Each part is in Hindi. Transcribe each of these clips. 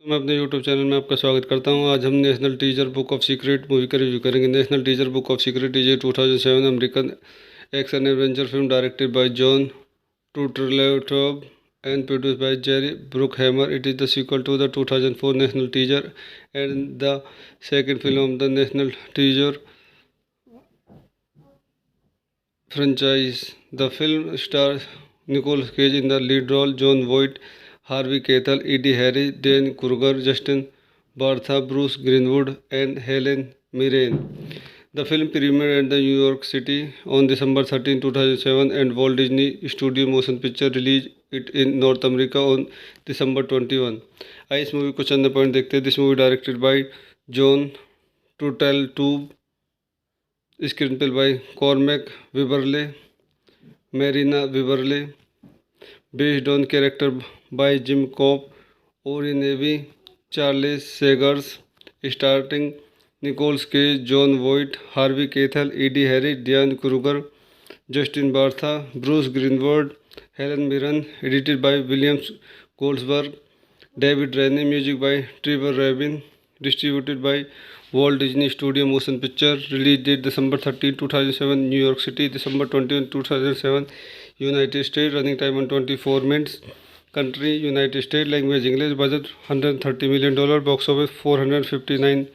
तो मैं अपने यूट्यूब चैनल में आपका स्वागत करता हूं। आज हम national teacher book of secret movie का रिव्यू करेंगे। National teacher book of secret is a 2007 American action adventure film directed by Jon Turteltaub and produced by Jerry Bruckheimer. It is the sequel to the 2004 National Treasure and the second film of the National Treasure franchise. The film stars Nicolas Cage in the lead role, John Voight, Harvey Keitel, Eddie Harris, Dan Kruger, Justin Bartha, Bruce Greenwood, and Helen Mirren. The film premiered at the New York City on December 13, 2007, and Walt Disney Studio Motion Picture released it in North America on December 21. आइए इस मूवी को चंद पॉइंट देखते हैं। This movie directed by Jon Turteltaub, screen play by Cormac Wibberley, Marina Wibberley, based on character by Jim Kouf, Oren Aviv, Charles Segars, starting Nicolas Cage, Jon Voight, Harvey Keitel, Ed Harris, Diane Kruger, Justin Bartha, Bruce Greenwood, Helen Mirren. Edited by Williams Goldenberg, David Rennie. Music by Trevor Rabin. Distributed by Walt Disney studio motion picture. Release date December 13, 2007, New York city. December 21, 2007, United state. Running time 124 minutes. Country United state. Language English. Budget $130 million. Box office $459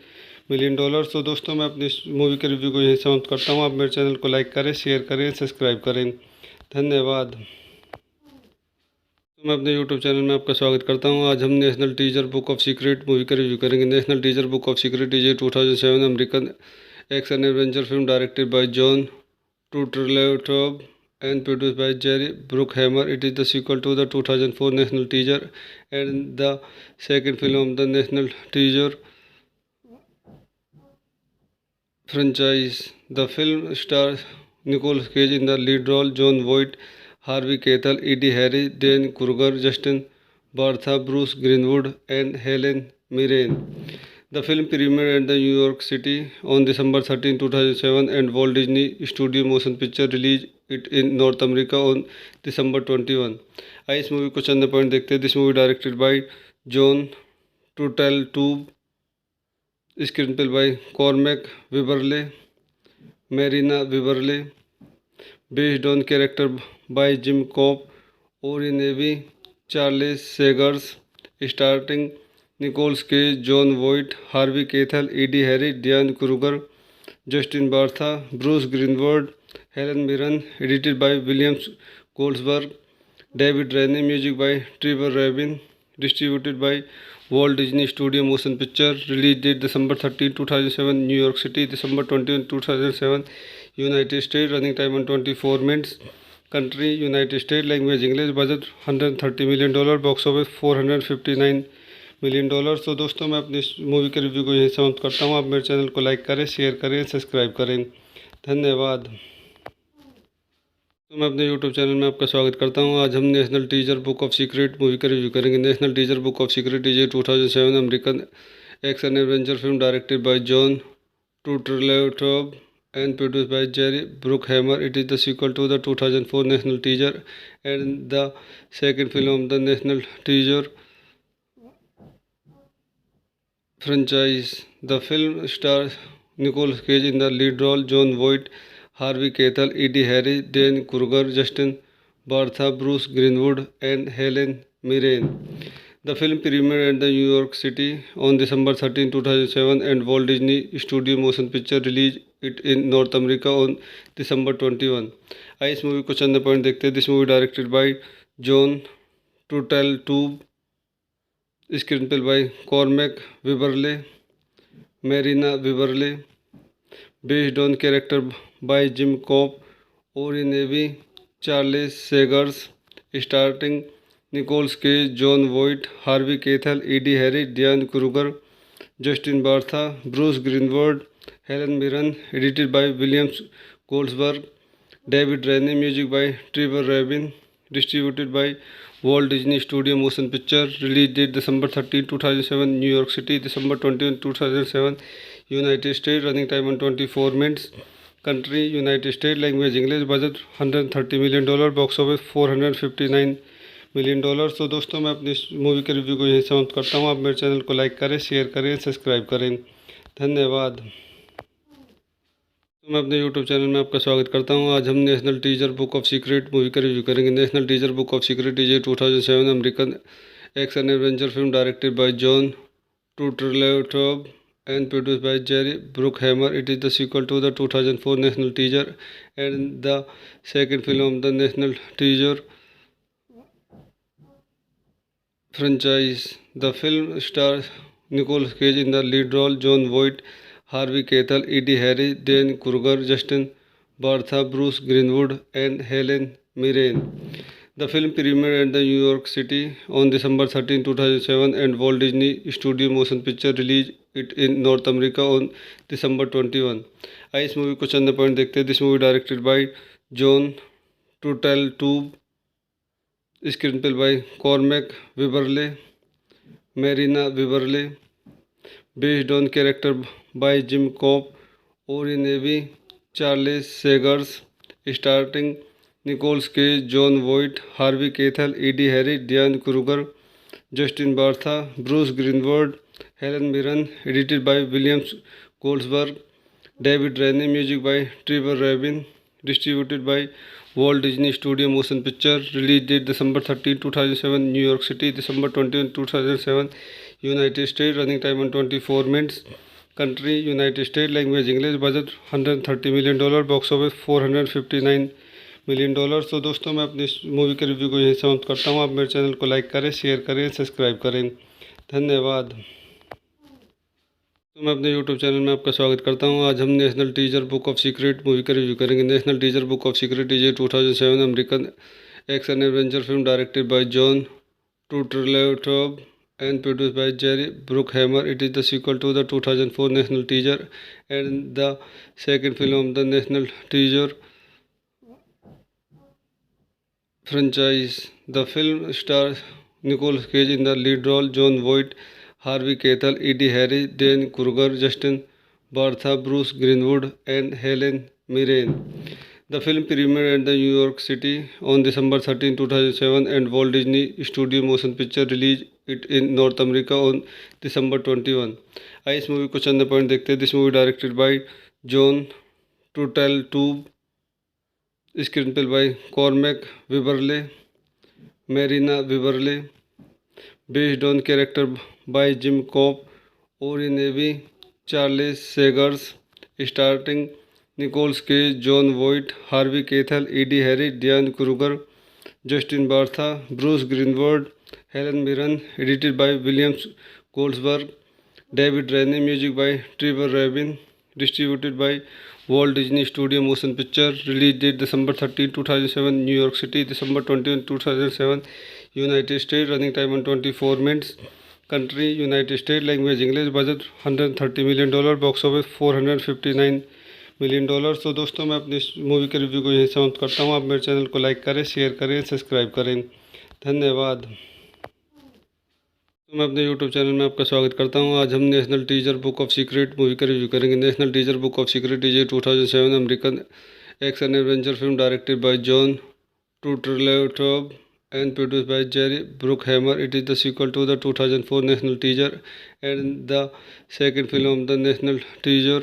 million. तो दोस्तों, मैं अपनी इस मूवी के रिव्यू को यहीं समाप्त करता हूँ। आप मेरे चैनल को लाइक करें, शेयर करें, सब्सक्राइब करें। धन्यवाद। तो मैं अपने यूट्यूब चैनल में आपका स्वागत करता हूं। आज हम national teacher book of secret movie का रिव्यू करेंगे। National teacher book of secret is a 2007 American action adventure film directed by Jon Turteltaub and produced by Jerry Bruckheimer. It is the sequel to the 2004 National Treasure and the second film of the National Treasure franchise. The film stars Nicolas Cage in the lead role, John Voight, Harvey Keitel, Eddie Harris, Dan Kruger, Justin Bartha, Bruce Greenwood, and Helen Mirren. The film premiered at the New York City on December 13, 2007, and Walt Disney Studio Motion Picture released it in North America on December 21. आइए इस मूवी को चंद पॉइंट देखते हैं। This movie directed by Jon Turteltaub, screen play by Cormac Wibberley, Marina Wibberley, based on character by Jim Kouf, Oren Aviv, Charles Segars, starting Nicolas Cage, Jon Voight, Harvey Keitel, Ed Harris, Diane Kruger, Justin Bartha, Bruce Greenwood, Helen Mirren. Edited by Williams Goldenberg, David Rennie. Music by Trevor Rabin. Distributed by Walt Disney studio motion picture. Release date December 13, 2007, New York city. December 21, 2007, United state. Running time 124 minutes. Country United state. Language English. Budget $130 million. Box office $459 million. तो दोस्तों, मैं अपनी इस मूवी के रिव्यू को यहीं समाप्त करता हूँ। आप मेरे चैनल को लाइक करें, शेयर करें, सब्सक्राइब करें। धन्यवाद। तो मैं अपने यूट्यूब चैनल में आपका स्वागत करता हूं। आज हम national teacher book of secret movie का रिव्यू करेंगे। National teacher book of secret is a 2007 American action adventure film directed by Jon Turteltaub and produced by Jerry Bruckheimer. It is the sequel to the 2004 National Treasure and the second film of the National Treasure franchise. The film stars Nicolas Cage in the lead role, John Voight, Harvey Keitel, Eddie Harris, Dan Kruger, Justin Bartha, Bruce Greenwood, and Helen Mirren. The film premiered at the New York City on December 13, 2007, and Walt Disney Studio Motion Picture released it in North America on December 21. आइए इस मूवी को चंद पॉइंट देखते हैं। This movie directed by Jon Turteltaub, screen play by Cormac Wibberley, Marina Wibberley, based on character by Jim Kouf, Oren Aviv, Charles Segars, starting Nicolas Cage, Jon Voight, Harvey Keitel, Ed Harris, Diane Kruger, Justin Bartha, Bruce Greenwood, Helen Mirren. Edited by Williams Goldenberg, David Rennie. Music by Trevor Rabin. Distributed by Walt Disney studio motion picture. Release date December 13, 2007, New York city. December 21, 2007, United state. Running time 124 minutes. Country United state. Language English. Budget $130 million. Box office $459 million dollar. तो दोस्तों मैं अपनी इस मूवी के रिव्यू को यहीं समाप्त करता हूँ। आप मेरे चैनल को लाइक करें, शेयर करें, सब्सक्राइब करें। धन्यवाद। तो मैं अपने यूट्यूब चैनल में आपका स्वागत करता हूं। आज हम national teacher book of secret movie का रिव्यू करेंगे। National teacher book of secret is a 2007 American action adventure film directed by Jon Turteltaub and produced by Jerry Bruckheimer. It is the sequel to the 2004 National Treasure and the second film of the National Treasure franchise. The film stars Nicolas Cage in the lead role, Jon Voight, Harvey Keitel, Eddie Harris, Dan Kruger, Justin Bartha, Bruce Greenwood, and Helen Mirren. The film premiered at the New York City on December 13, 2007, and Walt Disney Studio Motion Picture released it in North America on December 21. आइए इस मूवी को चंद पॉइंट देखते हैं। This movie directed by Jon Turteltaub, screen play by Cormac Wibberley, Merina Wibberley, based on character by Jim Kouf, Oren Aviv, Charles Segars, starting Nicolas Cage, Jon Voight, Harvey Keitel, Ed Harris, Diane Kruger, Justin Bartha, Bruce Greenwood, Helen Mirren. Edited by Williams Goldenberg, David Rennie. Music by Trevor Rabin. Distributed by Walt Disney studio motion picture. Release date December 13, 2007, New York city. December 21, 2007, United state. Running time 124 minutes. Country United state. Language English. Budget $130 million. Box office $459 million. तो दोस्तों मैं अपनी इस मूवी के रिव्यू को यहीं समाप्त करता हूँ। आप मेरे चैनल को लाइक करें, शेयर करें, सब्सक्राइब करें। धन्यवाद। तो मैं अपने यूट्यूब चैनल में आपका स्वागत करता हूँ। आज हम national teacher book of secret movie का रिव्यू करेंगे। National teacher book of secret is a 2007 American action adventure film directed by Jon Turteltaub and produced by Jerry Bruckheimer. It is the sequel to the 2004 National Treasure and the second film of the National Treasure franchise. The film stars Nicolas Cage in the lead role, Jon Voight, Harvey Keitel, Eddie Harris, Dan Kruger, Justin Bartha, Bruce Greenwood, and Helen Mirren. The film premiered at the New York City on December 13, 2007, and Walt Disney Studio Motion Picture released it in North America on December 21. आइए इस मूवी को चंद पॉइंट देखते हैं। This movie directed by Jon Turteltaub, screen play by Cormac Wibberley, Merina Wibberley, based on character by Jim Kouf, Oren Aviv, Charles Segars, starting Nicolas Cage, Jon Voight, Harvey Keitel, Ed Harris, Diane Kruger, Justin Bartha, Bruce Greenwood, Helen Mirren. Edited by Williams Goldenberg, David Rennie. Music by Trevor Rabin. Distributed by Walt Disney studio motion picture. Release date December 13, 2007, New York city. December 21, 2007, United state. Running time 124 minutes. Country United state. Language English. Budget $130 million. Box office $459 million. तो दोस्तों मैं अपनी इस मूवी के रिव्यू को यहीं समाप्त करता हूँ। आप मेरे चैनल को लाइक करें, शेयर करें, सब्सक्राइब करें। धन्यवाद। तो मैं अपने यूट्यूब चैनल में आपका स्वागत करता हूँ। आज हम national teacher book of secret movie का रिव्यू करेंगे। National teacher book of secret is a 2007 American action adventure film directed by Jon Turteltaub and produced by Jerry Bruckheimer. It is the sequel to the 2004 National Treasure and the second film of the National Treasure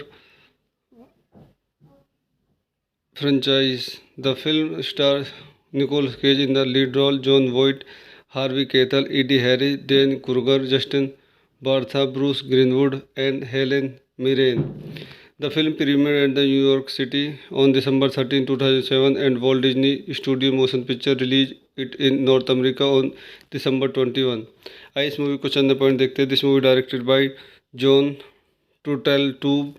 franchise. The film stars Nicolas Cage in the lead role, Jon Voight, Harvey Keitel, Eddie Harris, Dan Kruger, Justin Bartha, Bruce Greenwood, and Helen Mirren. The film premiered at the New York City on December 13, 2007, and Walt Disney Studio Motion Picture released it in North America on December 21. आइए इस मूवी को चंद पॉइंट देखते हैं। This movie directed by Jon Turteltaub,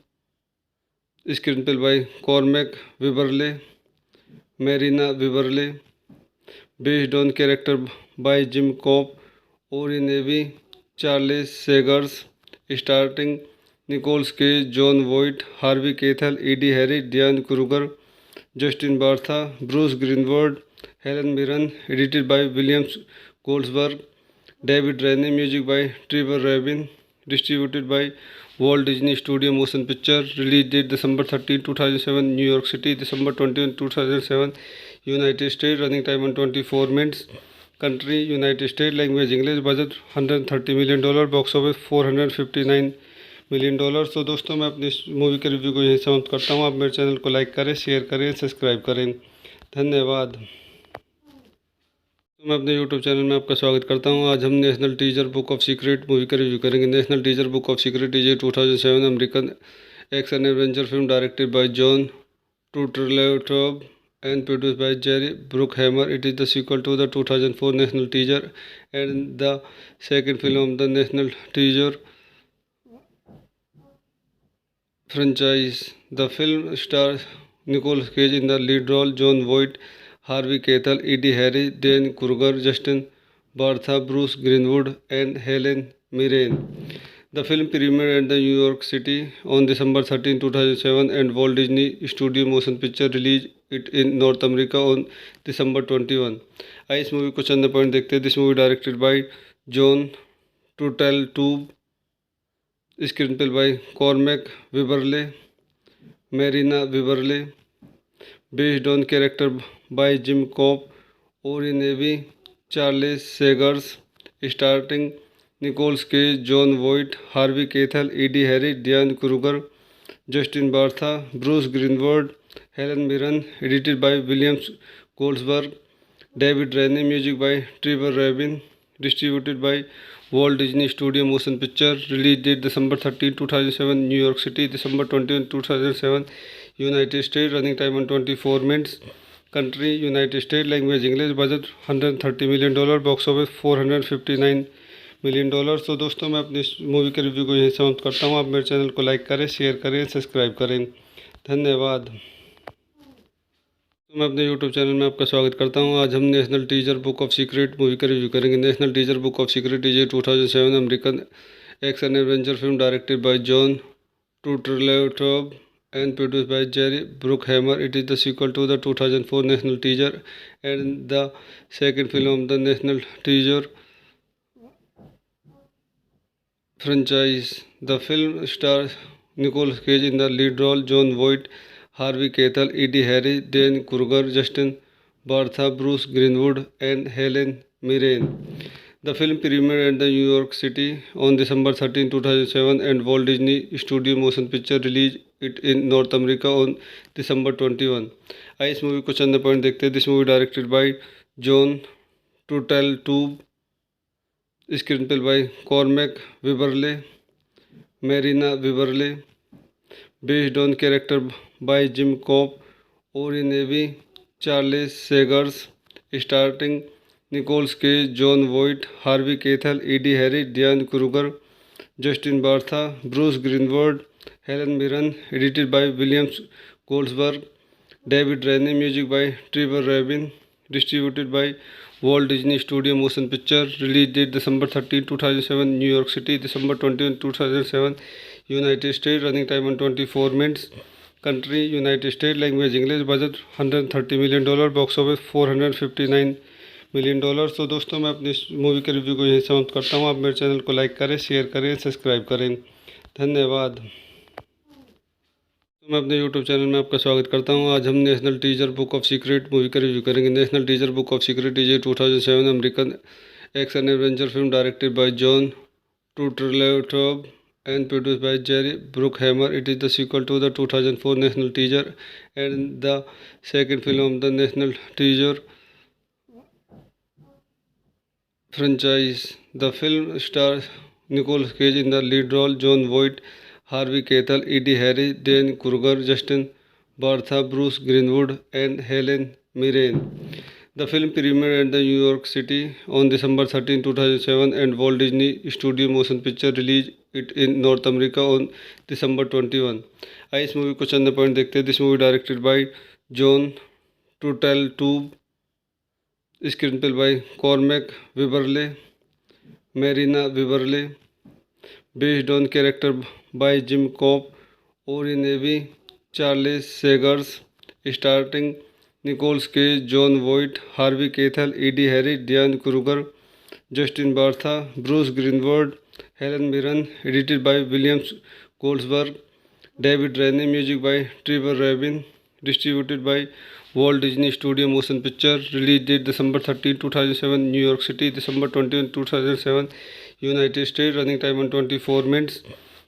screen play by Cormac Wibberley, Merina Wibberley, based on character by Jim Kouf, Oren Aviv, Charles Segars, starting Nicolas Cage, Jon Voight, Harvey Keitel, Ed Harris, Diane Kruger, Justin Bartha, Bruce Greenwood, Helen Mirren. Edited by Williams Goldenberg, David Rennie. Music by Trevor Rabin. Distributed by Walt Disney studio motion picture. Release date December 13, 2007, New York city. December 21, 2007, United state. Running time 124 minutes. country United States, language English, budget $130 million, box office $459 million। तो दोस्तों मैं अपनी मूवी के रिव्यू को यहीं समाप्त करता हूँ। आप मेरे चैनल को लाइक करें, शेयर करें, सब्सक्राइब करें। धन्यवाद। तो मैं अपने यूट्यूब चैनल में आपका स्वागत करता हूं। आज हम national teacher book of secret movie का रिव्यू करेंगे। National teacher book of secret is a 2007 American action adventure film directed by Jon Turteltaub and produced by Jerry Bruckheimer. It is the sequel to the 2004 National Treasure and the second film of the National Treasure franchise. The film stars Nicolas Cage in the lead role, Jon Voight, Harvey Keitel, Eddie Harris, Dan Kruger, Justin Bartha, Bruce Greenwood, and Helen Mirren. The film premiered at the New York City on December 13, 2007, and Walt Disney Studio Motion Picture released it in North America on December 21। आइए इस मूवी को चंद पॉइंट देखते हैं। This movie directed by Jon Turteltaub, screen play by Cormac Wibberley, Merina Wibberley, based on character by Jim Kouf, Oren Aviv, Charles Segars, starting Nicolas Cage, Jon Voight, Harvey Keitel, Ed Harris, Diane Kruger, Justin Bartha, Bruce Greenwood, Helen Mirren. Edited by Williams Goldenberg, David Rennie. Music by Trevor Rabin. Distributed by Walt Disney studio motion picture. Release date December 13, 2007, New York city, December 21, 2007, United state. Running time 124 minutes. Country United state, language English, budget $130 million, box office $459 million। तो दोस्तों मैं अपनी मूवी के रिव्यू को यहीं समाप्त करता हूँ। आप मेरे चैनल को लाइक करें, शेयर करें, सब्सक्राइब करें। धन्यवाद। तो मैं अपने यूट्यूब चैनल में आपका स्वागत करता हूँ। आज हम national teacher book of secret movie का रिव्यू करेंगे। National teacher book of secret is a 2007 American action adventure film directed by Jon Turteltaub and produced by Jerry Bruckheimer. It is the sequel to the 2004 National Treasure and the second film of the National Treasure franchise. The film stars Nicolas Cage in the lead role, Jon Voight, Harvey Keitel, Eddie Harris, Dan Kruger, Justin Bartha, Bruce Greenwood, and Helen Mirren. The film premiered at the New York City on December 13, 2007, and Walt Disney Studio Motion Picture released it in North America on December 21। आइए इस मूवी को चंद पॉइंट देखते हैं। This movie directed by Jon Turteltaub, screen play by Cormac Wibberley, Merina Wibberley, based on character by Jim Kouf, Oren Aviv, Charles Segars, starting Nicolas Cage, Jon Voight, Harvey Keitel, Ed Harris, Diane Kruger, Justin Bartha, Bruce Greenwood, Helen Mirren. Edited by Williams Goldenberg, David Rennie. Music by Trevor Rabin. Distributed by Walt Disney studio motion picture. Release date December 13, 2007, New York city, December 21, 2007, United state. Running time 124 minutes. Country United state, language English, budget $130 million, box office $459 million। तो दोस्तों मैं अपनी मूवी के रिव्यू को यहीं समाप्त करता हूँ। आप मेरे चैनल को लाइक करें, शेयर करें, सब्सक्राइब करें। धन्यवाद। तो मैं अपने यूट्यूब चैनल में आपका स्वागत करता हूँ। आज हम national teacher book of secret movie का रिव्यू करेंगे। National teacher book of secret is a 2007 American action adventure film directed by Jon Turteltaub and produced by Jerry Bruckheimer. It is the sequel to the 2004 National Treasure and the second film of the National Treasure franchise. The film stars Nicolas Cage in the lead role, Jon Voight, Harvey Keitel, Eddie Harris, Dan Kruger, Justin Bartha, Bruce Greenwood, and Helen Mirren. The film premiered at the New York City on December 13, 2007, and Walt Disney Studio Motion Picture released it in North America on December 21। आइए इस मूवी को चंद पॉइंट देखते हैं। This movie directed by Jon Turteltaub, screen play by Cormac Wibberley, Merina Wibberley, based on character by Jim Kouf, Oren Aviv, Charles Segars, starting Nicolas Cage, Jon Voight, Harvey Keitel, Ed Harris, Diane Kruger, Justin Bartha, Bruce Greenwood, Helen Mirren. Edited by Williams Goldenberg, David Rennie. Music by Trevor Rabin. distributed by Walt Disney Studio Motion Picture. Release date December 13, 2007, New York City, December 21, 2007, United States. Running time 124 minutes.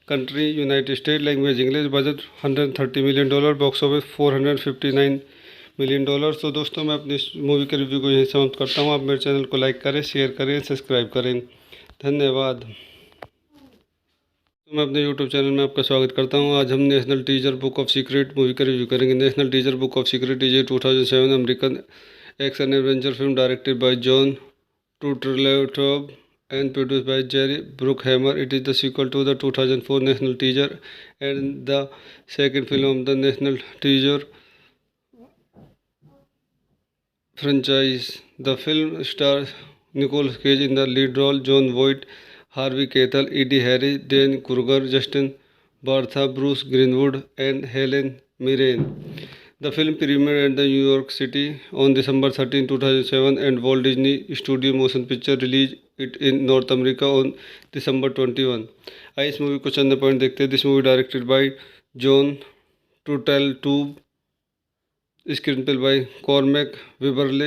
Country United States. Language English. Budget $130 million. Box office $459 million. तो दोस्तों मैं अपनी मूवी के रिव्यू को यहीं समाप्त करता हूँ। आप मेरे चैनल को लाइक करें, शेयर करें, सब्सक्राइब करें। धन्यवाद। तो मैं अपने यूट्यूब चैनल में आपका स्वागत करता हूं। आज हम national teacher book of secret movie का रिव्यू करेंगे। National teacher book of secret is a 2007 American action adventure film directed by Jon Turteltaub and produced by Jerry Bruckheimer. It is the sequel to the 2004 national teacher and the second film of the national teacher franchise. The film stars Nicolas Cage in the lead role, Jon Voight, Harvey Keitel, Eddie Harris, Dan Kruger, Justin Bartha, Bruce Greenwood, and Helen Mirren. The film premiered at the New York City on December 13, 2007, and Walt Disney Studio Motion Picture released it in North America on December 21. आइए इस मूवी को चंद पॉइंट देखते हैं। This movie directed by Jon Turteltaub, screen play by Cormac Wibberley,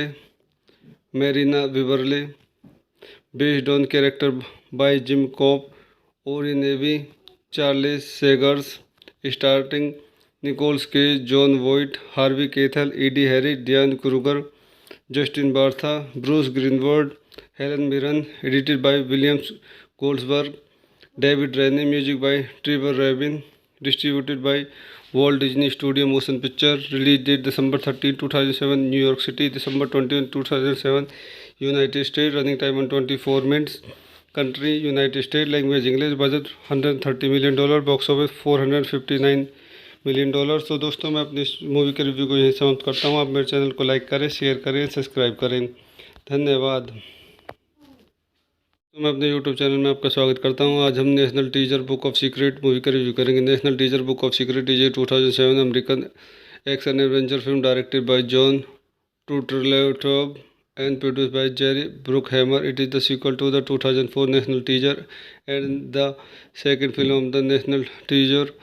Marina Wibberley, based on character by Jim Kouf, Oren Aviv, Charles Segars, starting Nicolas Cage, Jon Voight, Harvey Keitel, Ed Harris, Diane Kruger, Justin Bartha, Bruce Greenwood, Helen Mirren. Edited by Williams Goldenberg, David Rennie. Music by Trevor Rabin. Distributed by Walt Disney Studio Motion Picture. Release date December 13, 2007, New York City, December 21, 2007, United States. Running time 124 minutes. Country United States. Language English. Budget $130 million. Box office $459 million. तो दोस्तों मैं अपनी मूवी के रिव्यू को यहीं समाप्त करता हूँ। आप मेरे चैनल को लाइक करें, शेयर करें, सब्सक्राइब करें। धन्यवाद। तो मैं अपने यूट्यूब चैनल में आपका स्वागत करता हूं। आज हम national teacher book of secret movie का रिव्यू करेंगे। National teacher book of secret is a 2007 American action adventure film directed by Jon Turteltaub and produced by Jerry Bruckheimer. It is the sequel to the 2004 national teacher and the second film of the national teacher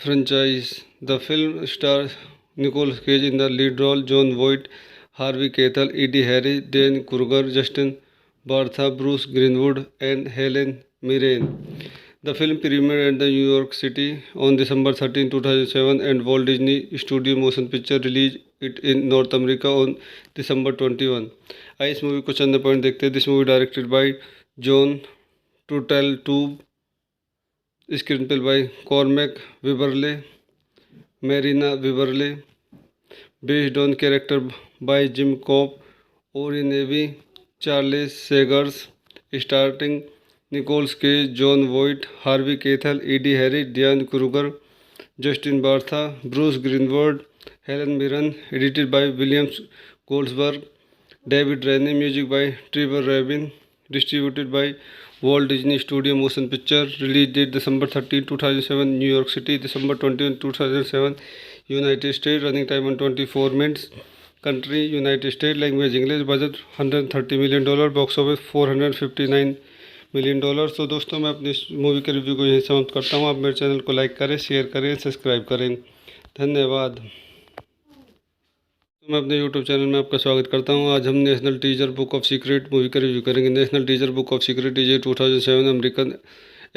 franchise. The film stars Nicolas Cage in the lead role, Jon Voight, Harvey Keitel, Eddie Harris, Dan Kruger, Justin Bartha, Bruce Greenwood, and Helen Mirren. The film premiered at the New York City on December 13, 2007, and Walt Disney Studio Motion Picture released it in North America on December 21. आइए इस मूवी को चंद पॉइंट देखते हैं। This movie directed by Jon Turteltaub, screen play by Cormac Wibberley, Marina Wibberley, based on character by Jim Kouf, Oren Aviv, Charles Segars, starting Nicolas Cage, Jon Voight, Harvey Keitel, Ed Harris, Diane Kruger, Justin Bartha, Bruce Greenwood, Helen Mirren. Edited by Williams Goldenberg, David Rennie. Music by Trevor Rabin. Distributed by Walt Disney Studio Motion Picture. Release date December 13, 2007, New York City, December 21, 2007, United States. Running time 124 minutes. Country United States. Language English. Budget $130 million. Box office $459 million. तो दोस्तों मैं अपनी मूवी के रिव्यू को यहीं समाप्त करता हूँ। आप मेरे चैनल को लाइक करें, शेयर करें, सब्सक्राइब करें। धन्यवाद। तो मैं अपने यूट्यूब चैनल में आपका स्वागत करता हूं। आज हम national teacher book of secret movie का रिव्यू करेंगे। National teacher book of secret is a 2007 American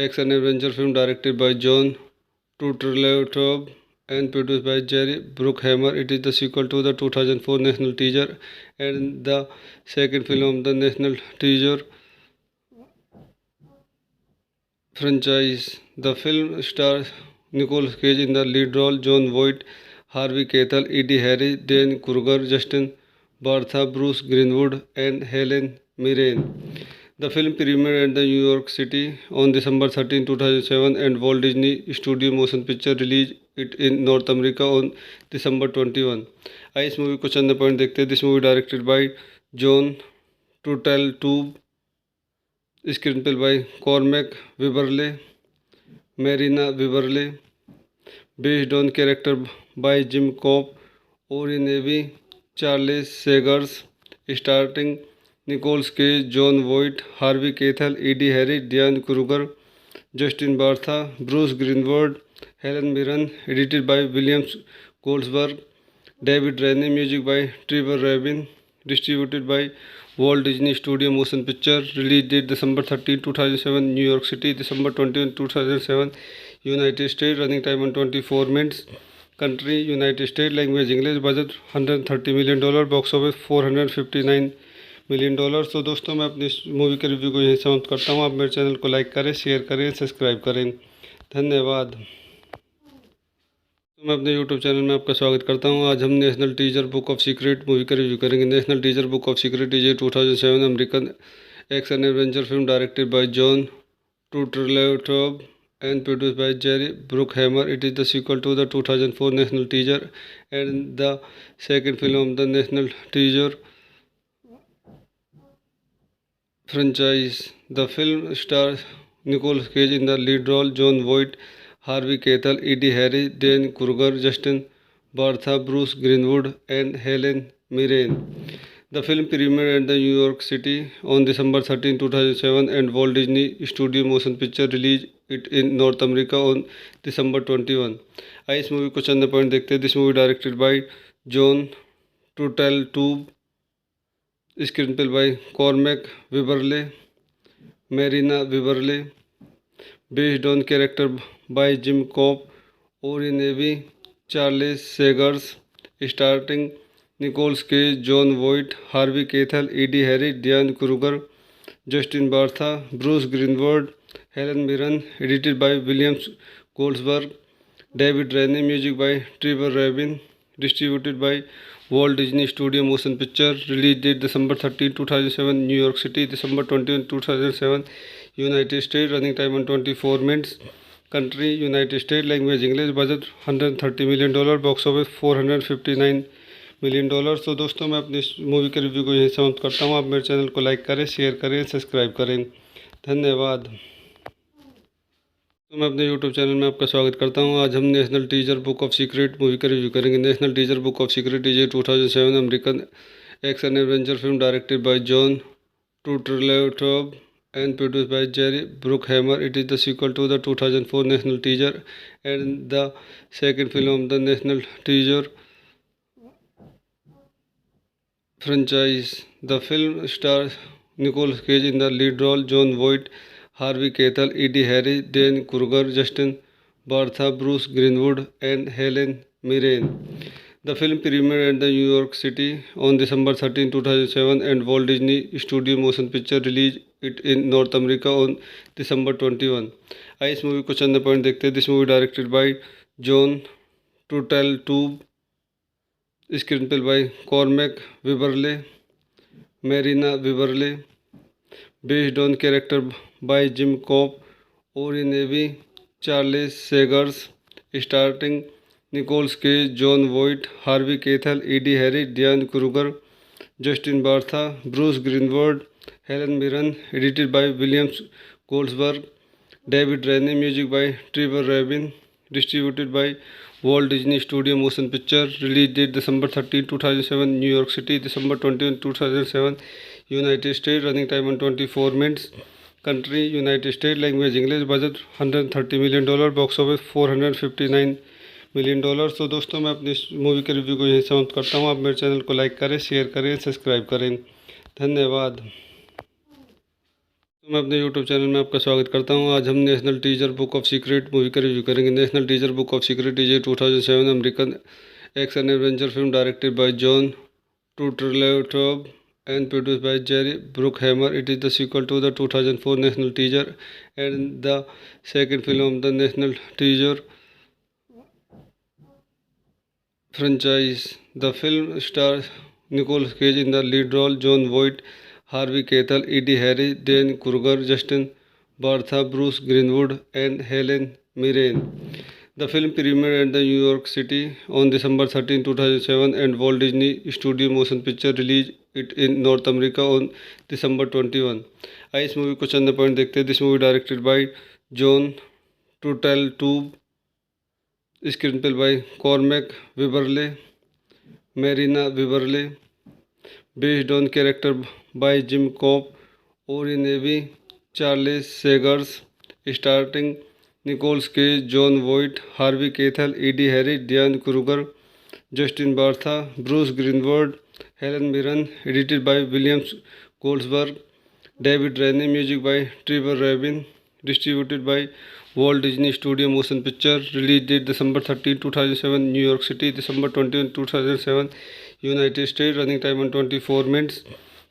action adventure film directed by Jon Turteltaub and produced by Jerry Bruckheimer. It is the sequel to the 2004 national teacher and the second film of the national teacher franchise. The film stars Nicolas Cage in the lead role, Jon Voight, Harvey Keitel, Eddie Harris, Dan Kruger, Justin Bartha, Bruce Greenwood, and Helen Mirren. The film premiered at the New York City on December 13, 2007, and Walt Disney Studio Motion Picture released it in North America on December 21. आइए इस मूवी को चंद पॉइंट देखते हैं। This movie directed by Jon Turteltaub, screen play by Cormac Wibberley, Marina Wibberley, based on character by Jim Kouf, Oren Aviv, Charles Segars, starting Nicolas Cage, Jon Voight, Harvey Keitel, Ed Harris, Diane Kruger, Justin Bartha, Bruce Greenwood, Helen Mirren, edited by William Goldsberg, David Rennie, music by Trevor Rabin, distributed by Walt Disney Studio Motion Picture, release date December 13, 2007, New York City, December 21, 2007, United States, running time 124 minutes, country United States, language English, budget $130 million, box office $459 million. तो दोस्तों मैं अपनी इस मूवी के रिव्यू को यहीं समाप्त करता हूँ। आप मेरे चैनल को लाइक करें, शेयर करें, सब्सक्राइब करें। धन्यवाद। तो मैं अपने यूट्यूब चैनल में आपका स्वागत करता हूं। आज हम national teacher book of secret movie का रिव्यू करेंगे। National teacher book of secret is a 2007 American action adventure film directed by Jon Turteltaub and produced by Jerry Bruckheimer. It is the sequel to the 2004 National Treasure and the second film of the National Treasure franchise. The film stars Nicolas Cage in the lead role, Jon Voight, Harvey Keitel, Eddie Harris, Dan Kruger, Justin Bartha, Bruce Greenwood, and Helen Mirren. The film premiered at the New York City on December 13, 2007, and Walt Disney Studio Motion Picture released it in North America on December 21। आइए इस मूवी को चंद पॉइंट देखते हैं। This movie directed by Jon Turteltaub, screen play by Cormac Wibberley, Merina Wibberley, based on character by Jim Kouf, Oren Aviv, Charles Segars, starting Nicolas Cage, Jon Voight, Harvey Keitel, Ed Harris, Diane Kruger, Justin Bartha, Bruce Greenwood, Helen Mirren, edited by Williams Goldenberg, David Rennie, music by Trevor Rabin, distributed by Walt Disney studio motion picture, release date December 13, 2007, New York city, December 21, 2007, United state, running time 124 minutes, country United state, language English, budget $130 million, box office $459 million. तो दोस्तों मैं अपनी इस मूवी के रिव्यू को यहीं समाप्त करता हूँ। आप मेरे चैनल को लाइक करें, शेयर करें, सब्सक्राइब करें। धन्यवाद। तो मैं अपने यूट्यूब चैनल में आपका स्वागत करता हूँ। आज हम national teacher book of secret movie का रिव्यू करेंगे। National teacher book of secret is a 2007 American action adventure film directed by Jon Turteltaub and produced by Jerry Bruckheimer. It is the sequel to the 2004 National Treasure and the second film of the National Treasure franchise. The film stars Nicolas Cage in the lead role, Jon Voight, Harvey Keitel, Eddie Harris, Dan Kruger, Justin Bartha, Bruce Greenwood, and Helen Mirren. The film premiered at the New York City on December 13, 2007, and Walt Disney Studio Motion Picture released it in North America on December 21। आइए इस मूवी को चंद पॉइंट देखते हैं। This movie directed by Jon Turteltaub, screen play by Cormac Wibberley, Merina Wibberley, based on character by Jim Kouf, Oren Aviv, Charles Segars, starting Nicolas Cage, Jon Voight, Harvey Keitel, Ed Harris, Diane Kruger, Justin Bartha, Bruce Greenwood, Helen Mirren, edited by Williams Goldenberg, David Rennie, music by Trevor Rabin, distributed by Walt Disney studio motion picture, release date December 13, 2007, New York city, December 21, 2007, United state, running time 124 minutes, country United state, language English, budget $130 million, box office $459 million. तो दोस्तों मैं अपनी इस मूवी के रिव्यू को यहीं समाप्त करता हूँ। आप मेरे चैनल को लाइक करें, शेयर करें, सब्सक्राइब करें। धन्यवाद। तो मैं अपने यूट्यूब चैनल में आपका स्वागत करता हूँ। आज हम national teacher book of secret movie का रिव्यू करेंगे। National teacher book of secret is a 2007 American action adventure film directed by Jon Turteltaub and produced by Jerry Bruckheimer. It is the sequel to the 2004 National Treasure and the second film of the National Treasure franchise. The film stars Nicolas Cage in the lead role, Jon Voight, Harvey Keitel, Eddie Harris, Dan Kruger, Justin Bartha, Bruce Greenwood, and Helen Mirren. The film premiered at the New York City on December 13, 2007, and Walt Disney Studio Motion Picture released it in North America on December 21। आइए इस मूवी को चंद पॉइंट देखते हैं। This movie directed by Jon Turteltaub, screen play by Cormac Wibberley, Merina Wibberley, based on character by Jim Kouf, Oren Aviv, Charles Segars, starring Nicholas Cage, John Voight, Harvey Keitel, Eddie Harris, Diane Kruger, Justin Bartha, Bruce Greenwood, Helen Mirren. Edited by William Goldsberg, David Rennie. Music by Trevor Rabin. Distributed by Walt Disney Studio Motion Picture. Release date December 13, 2007, New York City. December 21, 2007, United States. Running time 124 minutes.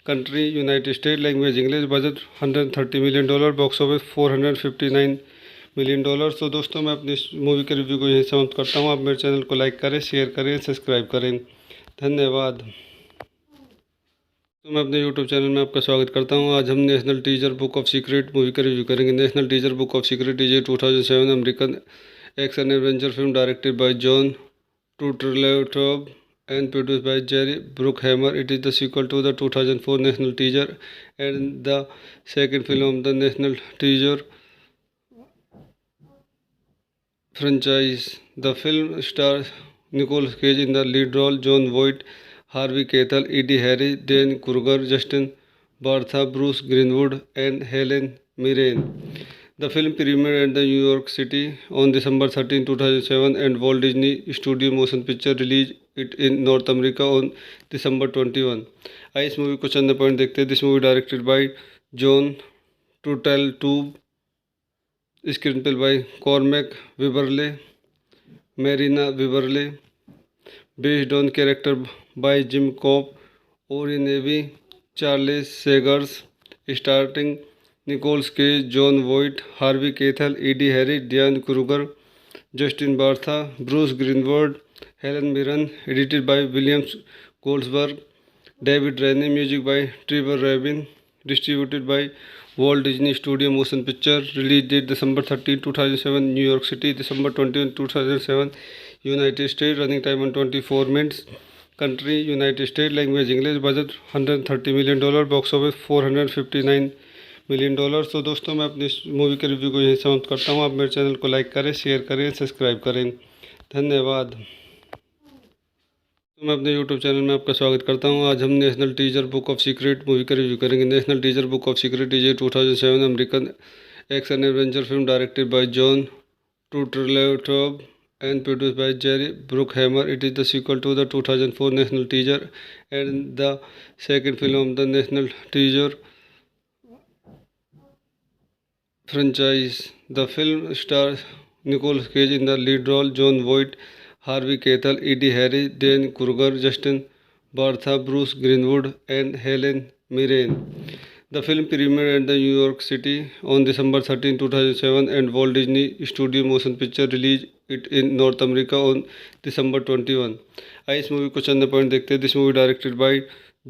Country United States. Language English. Budget $130 million. Box office $459 million। तो दोस्तों मैं अपनी इस मूवी के रिव्यू को यहीं समाप्त करता हूँ। आप मेरे चैनल को लाइक करें, शेयर करें, सब्सक्राइब करें। धन्यवाद। तो मैं अपने यूट्यूब चैनल में आपका स्वागत करता हूं। आज हम national teaser book of secret movie का रिव्यू करेंगे। National teaser book of secret is a 2007 American action adventure film directed by Jon Turteltaub and produced by Jerry Bruckheimer. It is the sequel to the 2004 national teaser and the second film of the national teaser franchise. The film stars Nicolas Cage in the lead role, John Voight, Harvey Keitel, Eddie Harris, Dan Kruger, Justin Bartha, Bruce Greenwood, and Helen Mirren. The film premiered at the New York City on December 13, 2007, and Walt Disney Studio Motion Picture released it in North America on December 21। आइए इस मूवी को चंद पॉइंट देखते हैं। This movie directed by Jon Turteltaub, screen play by Cormac Wibberley, Merina Wibberley, based on character by Jim Kouf, Oren Aviv, Charles Segars, starring Nicholas Cage, John Voight, Harvey Keitel, Eddie Harris, Diane Kruger, Justin Bartha, Bruce Greenwood, Helen Mirren. Edited by William Goldsberg, David Rennie. Music by Trevor Rabin. Distributed by Walt Disney Studio Motion Picture. Release date December 13, 2007, New York City. December 21, 2007, United States. Running time 124 minutes. Country United States. Language English. Budget $130 million. Box office $459 million। तो दोस्तों मैं अपनी इस मूवी के रिव्यू को यहीं समाप्त करता हूँ। आप मेरे चैनल को लाइक करें, शेयर करें, सब्सक्राइब करें। धन्यवाद। तो मैं अपने यूट्यूब चैनल में आपका स्वागत करता हूँ। आज हम national teaser book of secret movie का रिव्यू करेंगे। National teaser book of secret is a 2007 American action adventure film directed by Jon Turteltaub and produced by Jerry Bruckheimer. It is the sequel to the 2004 national teaser and the second film of the national teaser franchise. The film stars Nicolas Cage in the lead role, John Voight, Harvey Keitel, Eddie Harris, Dan Kruger, Justin Bartha, Bruce Greenwood, and Helen Mirren. The film premiered at the New York City on December 13, 2007, and Walt Disney Studio Motion Picture released it in North America on December 21। आइए इस मूवी को चंद पॉइंट देखते हैं। This movie directed by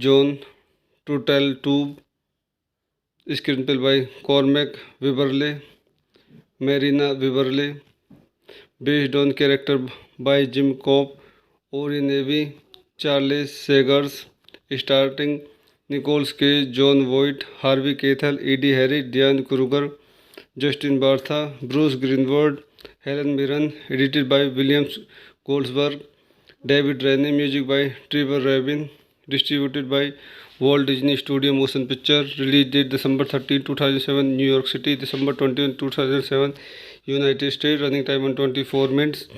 Jon Turteltaub, screen play by Cormac Wibberley, Merina Wibberley, based on character by Jim Kouf, Oren Aviv, Charles Segars, starring Nicholas Cage, John Voight, Harvey Keitel, Eddie Harris, Diane Kruger, Justin Bartha, Bruce Greenwood, Helen Mirren. Edited by William Goldsberg, David Rennie. Music by Trevor Rabin. Distributed by Walt Disney Studio Motion Picture. Release date December 13, 2007, New York City. December 21, 2007, United States. Running time 124 minutes.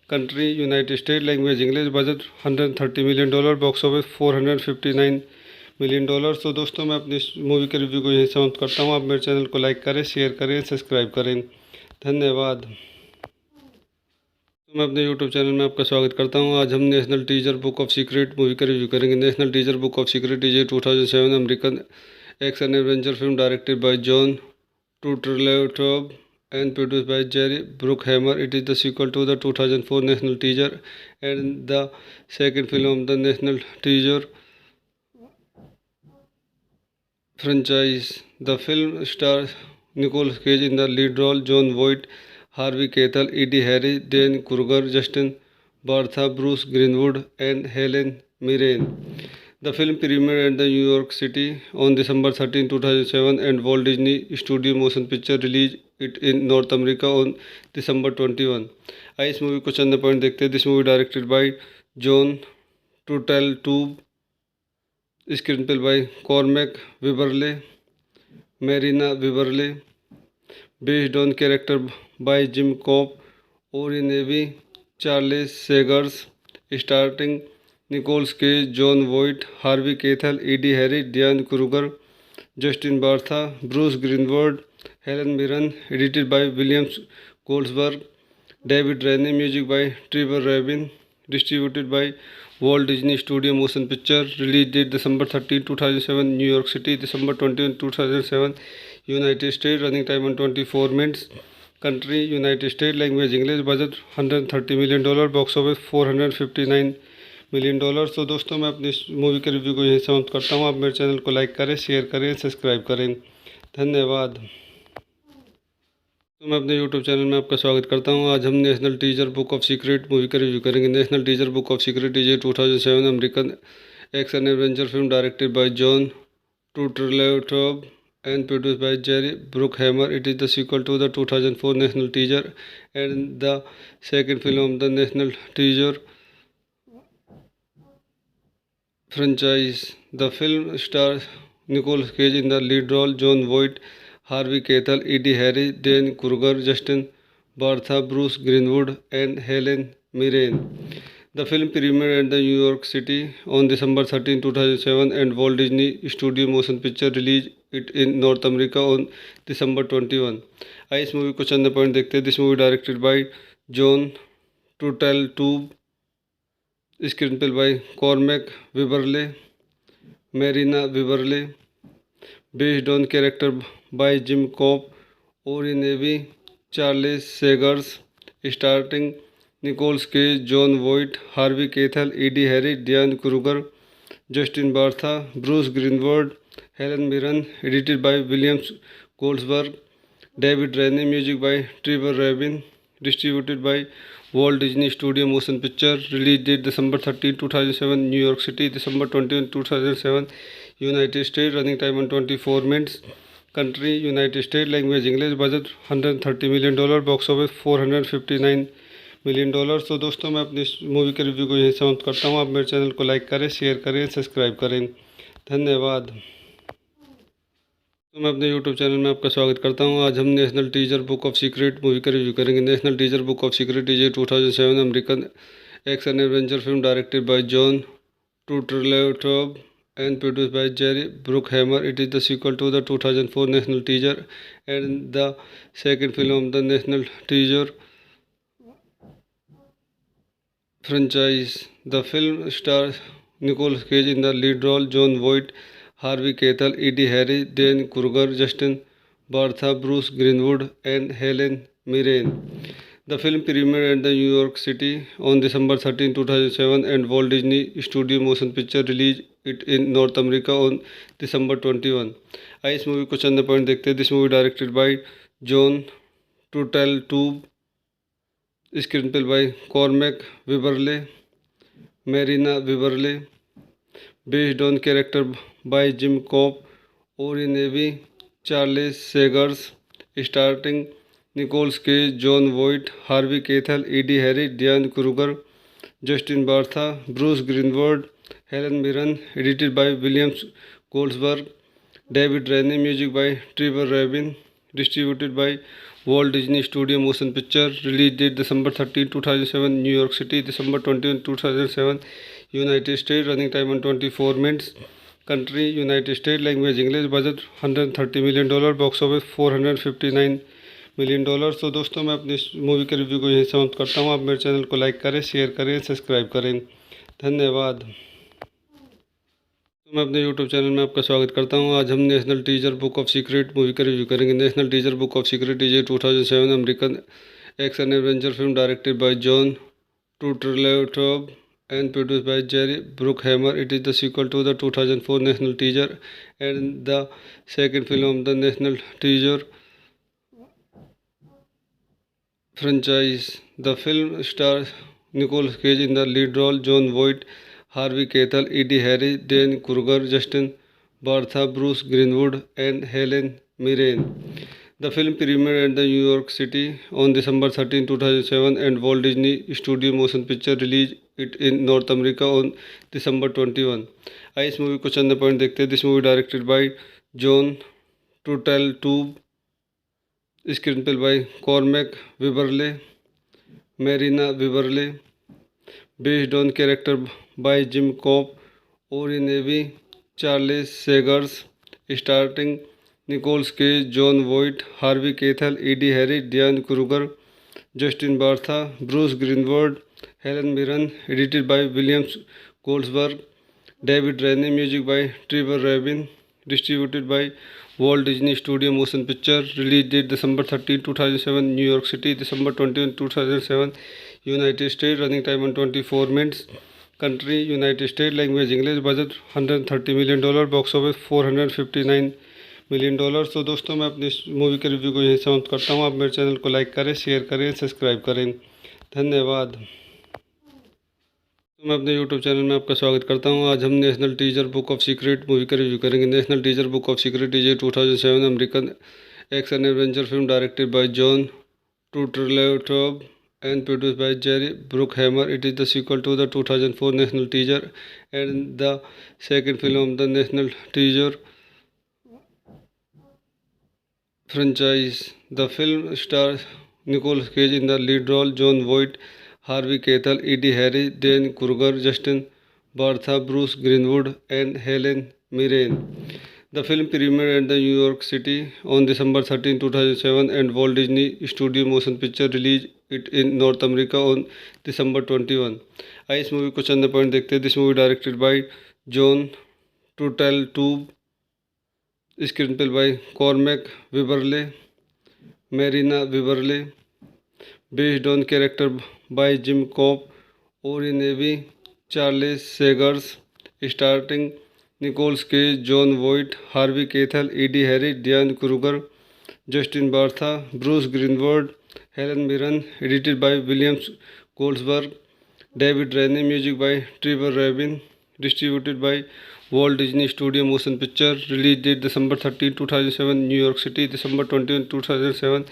Country United States. Language English. Budget $130 million. Box office $459 million। तो दोस्तों मैं अपनी इस मूवी के रिव्यू को यहीं समाप्त करता हूँ। आप मेरे चैनल को लाइक करें, शेयर करें, सब्सक्राइब करें। धन्यवाद। तो मैं अपने यूट्यूब चैनल में आपका स्वागत करता हूँ। आज हम national teaser book of secret movie का रिव्यू करेंगे। National teaser book of secret is a 2007 American action adventure film directed by Jon Turteltaub and produced by Jerry Bruckheimer. It is the sequel to the 2004 national teaser and the second film of the national teaser franchise. The film stars Nicolas Cage in the lead role, John Voight, Harvey Keitel, Eddie Harris, Dan Kruger, Justin Bartha, Bruce Greenwood, and Helen Mirren. The film premiered at the New York City on December 13, 2007, and Walt Disney Studio Motion Picture released it in North America on December 21। आइए इस मूवी को चंद पॉइंट देखते हैं। This movie directed by Jon Turteltaub, screen play by Cormac Wibberley, Merina Wibberley, based on character by Jim Cobb, Ori Navy, Charles Sagers, starring Nicolas Cage, John Voight, Harvey Keitel, Eddie Harry, Diane Kruger, Justin Bartha, Bruce Greenwood, Helen Mirren, edited by William Goldsberg, David Rennie, music by Trevor Rabin, distributed by Walt Disney Studio Motion Picture, release date December 13, 2007, New York City, December 21, 2007, United States, running time 124 minutes, country United States, language English, budget $130 million, box office $459 million. तो दोस्तों मैं अपनी मूवी के रिव्यू को यहीं समाप्त करता हूँ। आप मेरे चैनल को लाइक करें, शेयर करें, सब्सक्राइब करें। धन्यवाद। तो मैं अपने यूट्यूब चैनल में आपका स्वागत करता हूं। आज हम national teacher book of secret movie का रिव्यू करेंगे। National teacher book of secret is a 2007 American action adventure film directed by Jon Turteltaub and produced by Jerry Bruckheimer. It is the sequel to the 2004 National Treasure and the second film of the National Treasure franchise. The film stars Nicolas Cage in the lead role, John Voight, Harvey Keitel, Eddie Harry, Dan Kruger, Justin Bartha, Bruce Greenwood, and Helen Mirren. The film premiered at the New York City on December 13, 2007, and Walt Disney Studio Motion Picture released it in North America on December 21. आइए इस मूवी को चंद पॉइंट देखते हैं। This movie directed by Jon Turteltaub, screen play by Cormac Wibberley, Merina Wibberley, based on character by Jim cob, Oren Aviv, Charles Segars, starting Nicolas Cage, Jon Voight, Harvey Keitel, Ed Harry, Diane Kruger, Justin Bartha, Bruce Greenwood, Helen Mirren, edited by Williams Goldenberg, David Rennie, music by Trevor Rabin, distributed by Walt Disney studio motion picture, release date December 13, 2007, New York city, December 21, 2007, United state, running time 124 minutes, country United state, language English, budget $130 million, box office $459 million. तो दोस्तों मैं अपनी मूवी के रिव्यू को यहीं समाप्त करता हूँ। आप मेरे चैनल को लाइक करें, शेयर करें, सब्सक्राइब करें। धन्यवाद। तो मैं अपने यूट्यूब चैनल में आपका स्वागत करता हूं। आज हम national teacher book of secret movie का रिव्यू करेंगे। National teacher book of secret is a 2007 American action adventure film directed by Jon Turteltaub and produced by Jerry Bruckheimer. It is the sequel to the 2004 National Treasure and the second film of the National Treasure franchise. The film stars Nicolas Cage in the lead role, John Voight, Harvey Keitel, Eddie Harry, Dan Kruger, Justin Bartha, Bruce Greenwood, and Helen Mirren. The film premiered at the New York City on December 13, 2007, and Walt Disney Studio Motion Picture released it in North America on December 21. आइए इस मूवी को चंद पॉइंट देखते हैं। This movie directed by Jon Turteltaub, screen play by Cormac Wibberley, Merina Wibberley, based on character by Jim cob, Oren Aviv, Charles Segars, starting Nicolas Cage, Jon Voight, Harvey Keitel, Ed Harry, Diane Kruger, Justin Bartha, Bruce Greenwood, Helen Mirren, edited by Williams Goldenberg, David Rennie, music by Trevor Rabin, distributed by Walt Disney studio motion picture, release date December 13, 2007, New York city, December 21, 2007, United state, running time 124 minutes, country United state, language English, budget $130 million, box office $459 million. तो दोस्तों मैं अपनी मूवी के रिव्यू को यहीं समाप्त करता हूँ। आप मेरे चैनल को लाइक करें, शेयर करें, सब्सक्राइब करें। धन्यवाद। तो मैं अपने यूट्यूब चैनल में आपका स्वागत करता हूं। आज हम national teacher book of secret movie का रिव्यू करेंगे। National teacher book of secret is a 2007 American action adventure film directed by Jon Turteltaub and produced by Jerry Bruckheimer. It is the sequel to the 2004 National Treasure and the second film of the National Treasure franchise. The film stars Nicolas Cage in the lead role, John Voight, Harvey Keitel, Eddie Harry, Dan Kruger, Justin Bartha, Bruce Greenwood, and Helen Mirren. The film premiered at the New York City on December 13, 2007, and Walt Disney Studio Motion Picture released it in North America on December 21. आइए इस मूवी को चंद पॉइंट देखते हैं। This movie directed by Jon Turteltaub, Screenplay by Cormac Weberle, Marina Weberle, based on character by Jim Cobb, Ori Navy, Charles Sagers, starring Nicolas Cage, John Voight, Harvey Keitel, Eddie Harris, Diane Kruger, Justin Bartha, Bruce Greenwood, Helen Mirren, edited by William Goldsberg, David Rennie, music by Trevor Rabin, distributed by Walt Disney Studio Motion Picture, release date December 13, 2007, New York City, December 21, 2007, United States, running time on 24 minutes, country United States, language English, budget $130 million, box office $459 million. तो दोस्तों मैं अपनी इस मूवी के रिव्यू को यहीं समाप्त करता हूँ। आप मेरे चैनल को लाइक करें, शेयर करें, सब्सक्राइब करें। धन्यवाद। तो मैं अपने यूट्यूब चैनल में आपका स्वागत करता हूं। आज हम national teaser book of secret movie का रिव्यू करेंगे। National teaser book of secret is a 2007 American action adventure film directed by Jon Turteltaub and produced by Jerry Bruckheimer. It is the sequel to the 2004 national teaser and the second film of the national teaser franchise. The film stars Nicolas Cage in the lead role, John Voight, Harvey Keitel, Eddie Harris, Dan Kruger, Justin Bartha, Bruce Greenwood, and Helen Mirren. The film premiered at the New York City on December 13, 2007, and Walt Disney Studio Motion Picture released it in North America on December 21। आइए इस मूवी को चंद पॉइंट देखते हैं। This movie directed by Jon Turteltaub, screen play by Cormac Wibberley, Marina Weberle, based on character by Jim Cobb, Ori Navy, Charles Sagers, starring Nicolas Cage, John Voight, Harvey Keitel, Eddie Harris, Diane Kruger, Justin Bartha, Bruce Greenwood, Helen Mirren, edited by William Goldsberg, David Rennie, music by Trevor Rabin, distributed by Walt Disney Studio Motion Picture, release date December 13, 2007, New York City, December 21, 2007,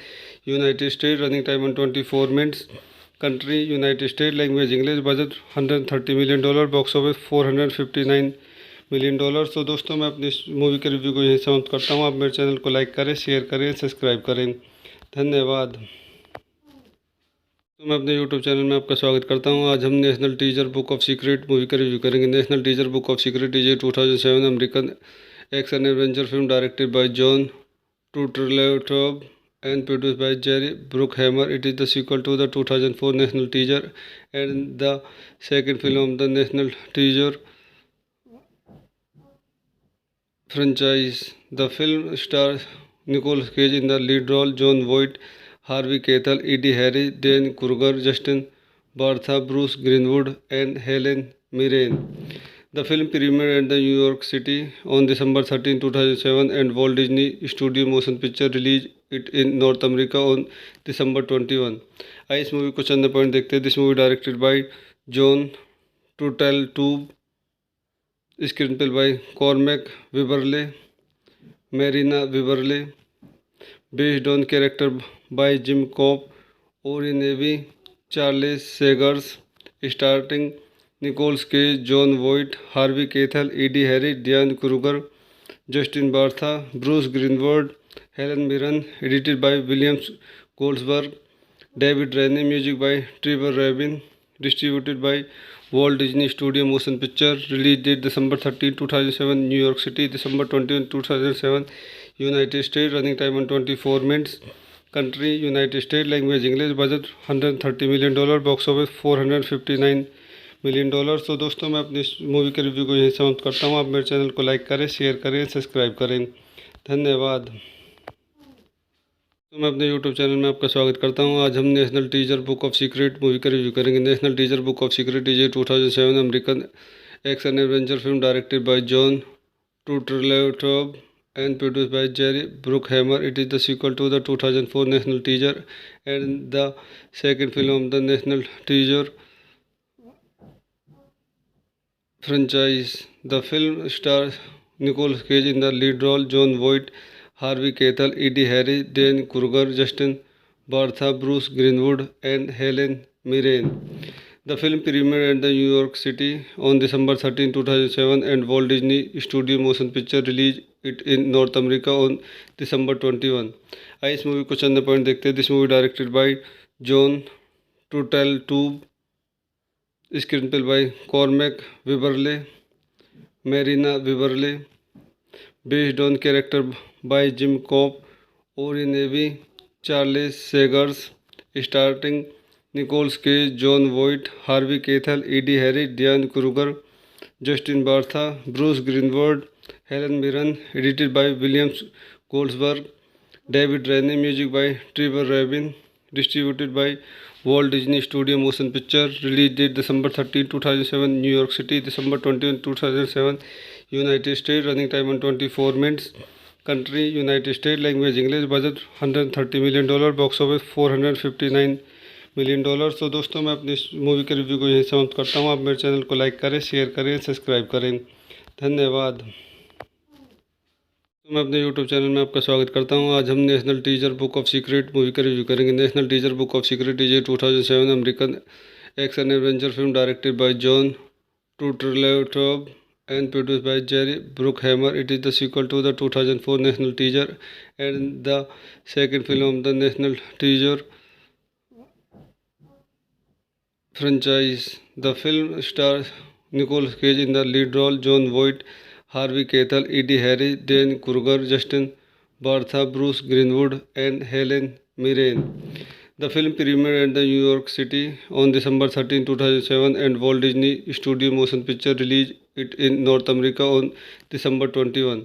United States, running time on 24 minutes, country United States, language English, budget $130 million, box office $459 million. तो दोस्तों मैं अपनी इस मूवी के रिव्यू को यहीं समाप्त करता हूँ। आप मेरे चैनल को लाइक करें, शेयर करें, सब्सक्राइब करें। धन्यवाद। तो मैं अपने यूट्यूब चैनल में आपका स्वागत करता हूं। आज हम national teaser book of secret movie का रिव्यू करेंगे। National teaser book of secret is a 2007 American action adventure film directed by Jon Turteltaub and produced by Jerry Bruckheimer. It is the sequel to the 2004 national teaser and the second film of the national teaser franchise. The film stars Nicolas Cage in the lead role, John Voight, Harvey Keitel, Eddie Harris, Dan Kruger, Justin Bartha, Bruce Greenwood, and Helen Mirren. The film premiered at the New York City on December 13, 2007, and Walt Disney Studio Motion Picture released it in North America on December 21। आइए इस मूवी को चंद पॉइंट देखते हैं। This movie directed by Jon Turteltaub, screen play by Cormac Wibberley, Marina Weberle, based on character by Jim Cobb, Ori Navy, Charles Sagers, starring Nicolas Cage, John Voight, Harvey Keitel, Eddie Harris, Diane Kruger, Justin Bartha, Bruce Greenwood, Helen Mirren, edited by William Goldsberg, David Rennie, music by Trevor Rabin, distributed by Walt Disney Studio Motion Picture, release date December 13, 2007, New York City, December 21, 2007, United States, running time on 24 minutes, country United States, language English, budget $130 million, box office $459 million. तो दोस्तों मैं अपनी इस मूवी के रिव्यू को यहीं समाप्त करता हूँ। आप मेरे चैनल को लाइक करें, शेयर करें, सब्सक्राइब करें। धन्यवाद। तो मैं अपने यूट्यूब चैनल में आपका स्वागत करता हूं। आज हम national teaser book of secret movie का रिव्यू करेंगे। National teaser book of secret is a 2007 American action adventure film directed by Jon Turteltaub and produced by Jerry Bruckheimer. It is the sequel to the 2004 national teaser and the second film of the national teaser franchise. The film stars Nicolas Cage in the lead role, John Voight, Harvey Keitel, Eddie Harris, Dan Kruger, Justin Bartha, Bruce Greenwood, and Helen Mirren. The film premiered at the New York City on December 13, 2007, and Walt Disney Studio Motion Picture released it in North America on December 21। आइए इस मूवी को चंद पॉइंट देखते हैं। This movie directed by Jon Turteltaub, screen play by Cormac Wibberley, Merina Wibberley, based on character by Jim Cobb, Ori Navy, Charles Sagers, starring Nicole Cage, John Voight, Harvey Keitel, Eddie Harris, Diane Kruger, Justin Bartha, Bruce Greenwood, Helen Mirren, edited by William Goldsberg, David Rennie, music by Trevor Rabin, distributed by Walt Disney Studio Motion Picture, release date December 13, 2007, New York City, December 21, 2007, United States, running time on 24 minutes, country United States, language English, budget $130 million, box office $459 million। तो दोस्तों मैं अपनी इस मूवी के रिव्यू को यहीं समाप्त करता हूँ। आप मेरे चैनल को लाइक करें, शेयर करें, सब्सक्राइब करें। धन्यवाद। तो मैं अपने यूट्यूब चैनल में आपका स्वागत करता हूं। आज हम national teacher book of secret movie का रिव्यू करेंगे। National teacher book of secret is a 2007 American action adventure film directed by Jon Turteltaub and produced by Jerry Bruckheimer. It is the sequel to the 2004 national teacher and the second film of the national teacher franchise. The film stars Nicole Cage in the lead role, John Voight, Harvey Keitel, Eddie Harris, Dan Kruger, Justin Bartha, Bruce Greenwood, and Helen Mirren. The film premiered at the New York City on December 13, 2007, and Walt Disney Studio Motion Picture released it in North America on December 21।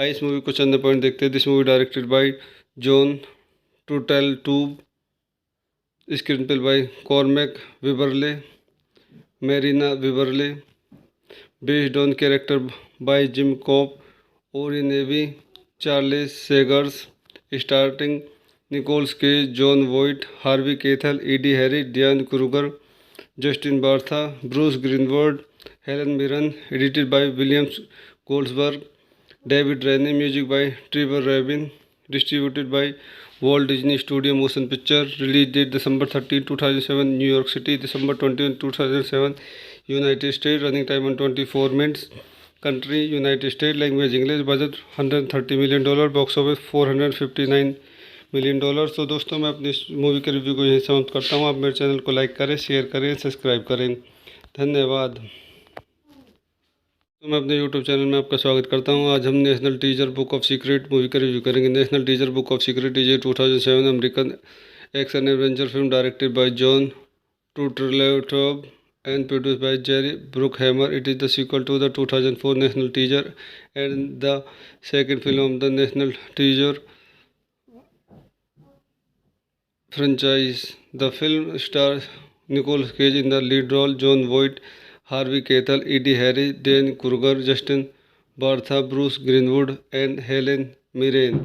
आइए इस मूवी को चंद पॉइंट देखते हैं। This movie directed by Jon Turteltaub, screen play by Cormac Wibberley, Merina Wibberley, based on character by Jim cob, Oren Aviv, Charles Segars, starting Nicolas Cage, Jon Voight, Harvey Keitel, Ed Harris, Diane Kruger, Justin Bartha, Bruce Greenwood, Helen Mirren, edited by Williams Goldenberg, David Rennie, music by Trevor Rabin, distributed by Walt Disney Studio Motion Picture, release date December 13, 2007, New York City, December 21, 2007, United States, running time on 24 minutes, country United States, language English, budget $130 million, box office $459 million। तो दोस्तों मैं अपनी इस मूवी के रिव्यू को यहीं समाप्त करता हूँ। आप मेरे चैनल को लाइक करें, शेयर करें, सब्सक्राइब करें। धन्यवाद। तो मैं अपने यूट्यूब चैनल में आपका स्वागत करता हूं। आज हम national teacher book of secret movie का रिव्यू करेंगे। National teacher book of secret is a 2007 American action adventure film directed by Jon Turteltaub and produced by Jerry Bruckheimer. It is the sequel to the 2004 national teacher and the second film of the national teacher franchise. The film stars Nicole Cage in the lead role, John Voight, Harvey Keitel, Eddie Harris, Dan Kruger, Justin Bartha, Bruce Greenwood, and Helen Mirren.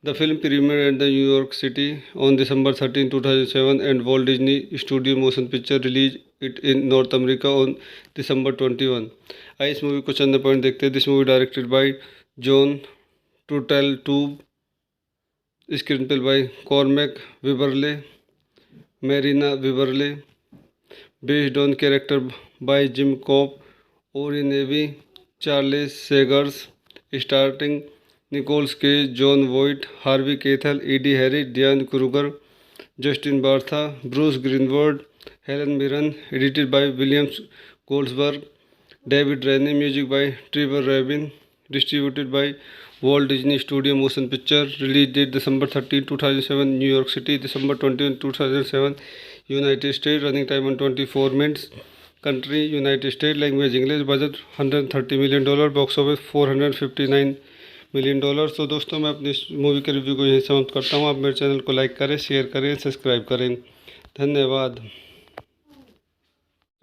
The film premiered at the New York City on December 13, 2007, and Walt Disney Studio Motion Picture released it in North America on December 21। आइए इस मूवी को चंद पॉइंट देखते हैं। This movie directed by Jon Turteltaub, screen play by Cormac Wibberley, Merina Wibberley, based on character by Jim cob, Oren Aviv, Charles Segars, starting Nicolas Cage, Jon Voight, Harvey Keitel, Ed Harris, Diane Kruger, Justin Bartha, Bruce Greenwood, Helen Mirren, edited by Williams Goldenberg, David Rennie, music by Trevor Rabin, distributed by Walt Disney Studio Motion Picture, release date December 13, 2007, New York City, December 21, 2007, United States, running time on 24 minutes, country United States, language English, budget $130 million, box office $459 million। तो दोस्तों मैं अपनी इस मूवी के रिव्यू को यहीं समाप्त करता हूँ। आप मेरे चैनल को लाइक करें, शेयर करें, सब्सक्राइब करें। धन्यवाद।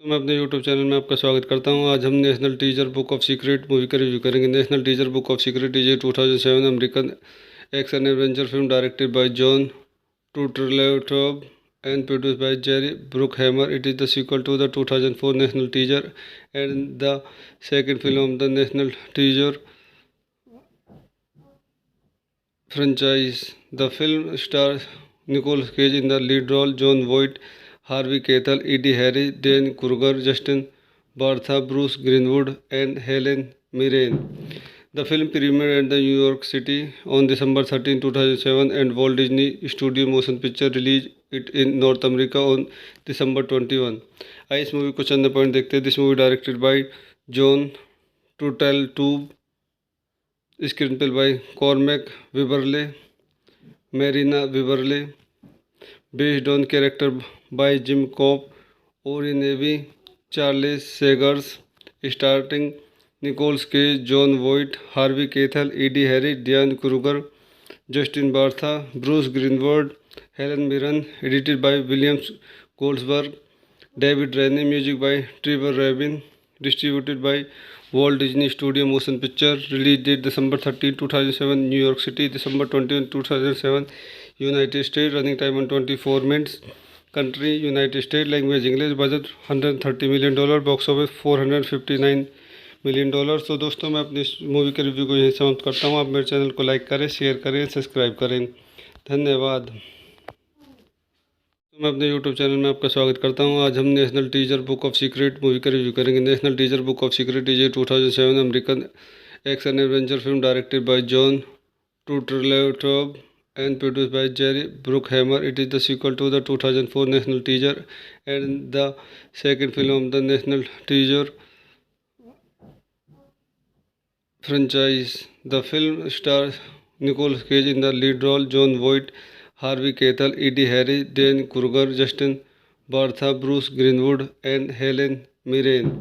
तो मैं अपने यूट्यूब चैनल में आपका स्वागत करता हूं। आज हम national teacher book of secret movie का रिव्यू करेंगे। National teacher book of secret is a 2007 American action adventure film directed by Jon Turteltaub and produced by Jerry Bruckheimer. It is the sequel to the 2004 national teacher and the second film of the national teacher franchise. The film stars Nicole Cage in the lead role, John Voight, Harvey Keitel, Eddie Harris, Dan Kruger, Justin Bartha, Bruce Greenwood, and Helen Mirren. The film premiered at the New York City on December 13, 2007, and Walt Disney Studio Motion Picture released it in North America on December 21। आइए इस मूवी को चंद पॉइंट देखते हैं। This movie directed by Jon Turteltaub, screen play by Cormac Wibberley, Merina Wibberley, based on character by Jim Kouf, Oren Aviv, Charles Segars, starting Nicolas Cage, Jon Voight, Harvey Keitel, Ed Harry, Diane Kruger, Justin Bartha, Bruce Greenwood, Helen Mirren. Edited by Williams Goldenberg, David Rennie. Music by Trevor Rabin. Distributed by Walt Disney studio motion picture. Release date December 13, 2007, New York city. December 21, 2007, United state. Running time 124 minutes. Country United state. Language English. Budget $130 million. Box office $459 million. तो दोस्तों मैं अपनी इस मूवी के रिव्यू को यहीं समाप्त करता हूँ। आप मेरे चैनल को लाइक करें, शेयर करें, सब्सक्राइब करें। धन्यवाद। तो मैं अपने यूट्यूब चैनल में आपका स्वागत करता हूं। आज हम national teaser book of secret movie का रिव्यू करेंगे। National teaser book of secret is a 2007 American action adventure film directed by Jon Turteltaub and produced by Jerry Bruckheimer. It is the sequel to the 2004 national teaser and the second film of the national teaser franchise. The film stars Nicolas Cage in the lead role, John Voight, Harvey Keitel, Edie Harry, Dan Kruger, Justin Bartha, Bruce Greenwood, and Helen Mirren.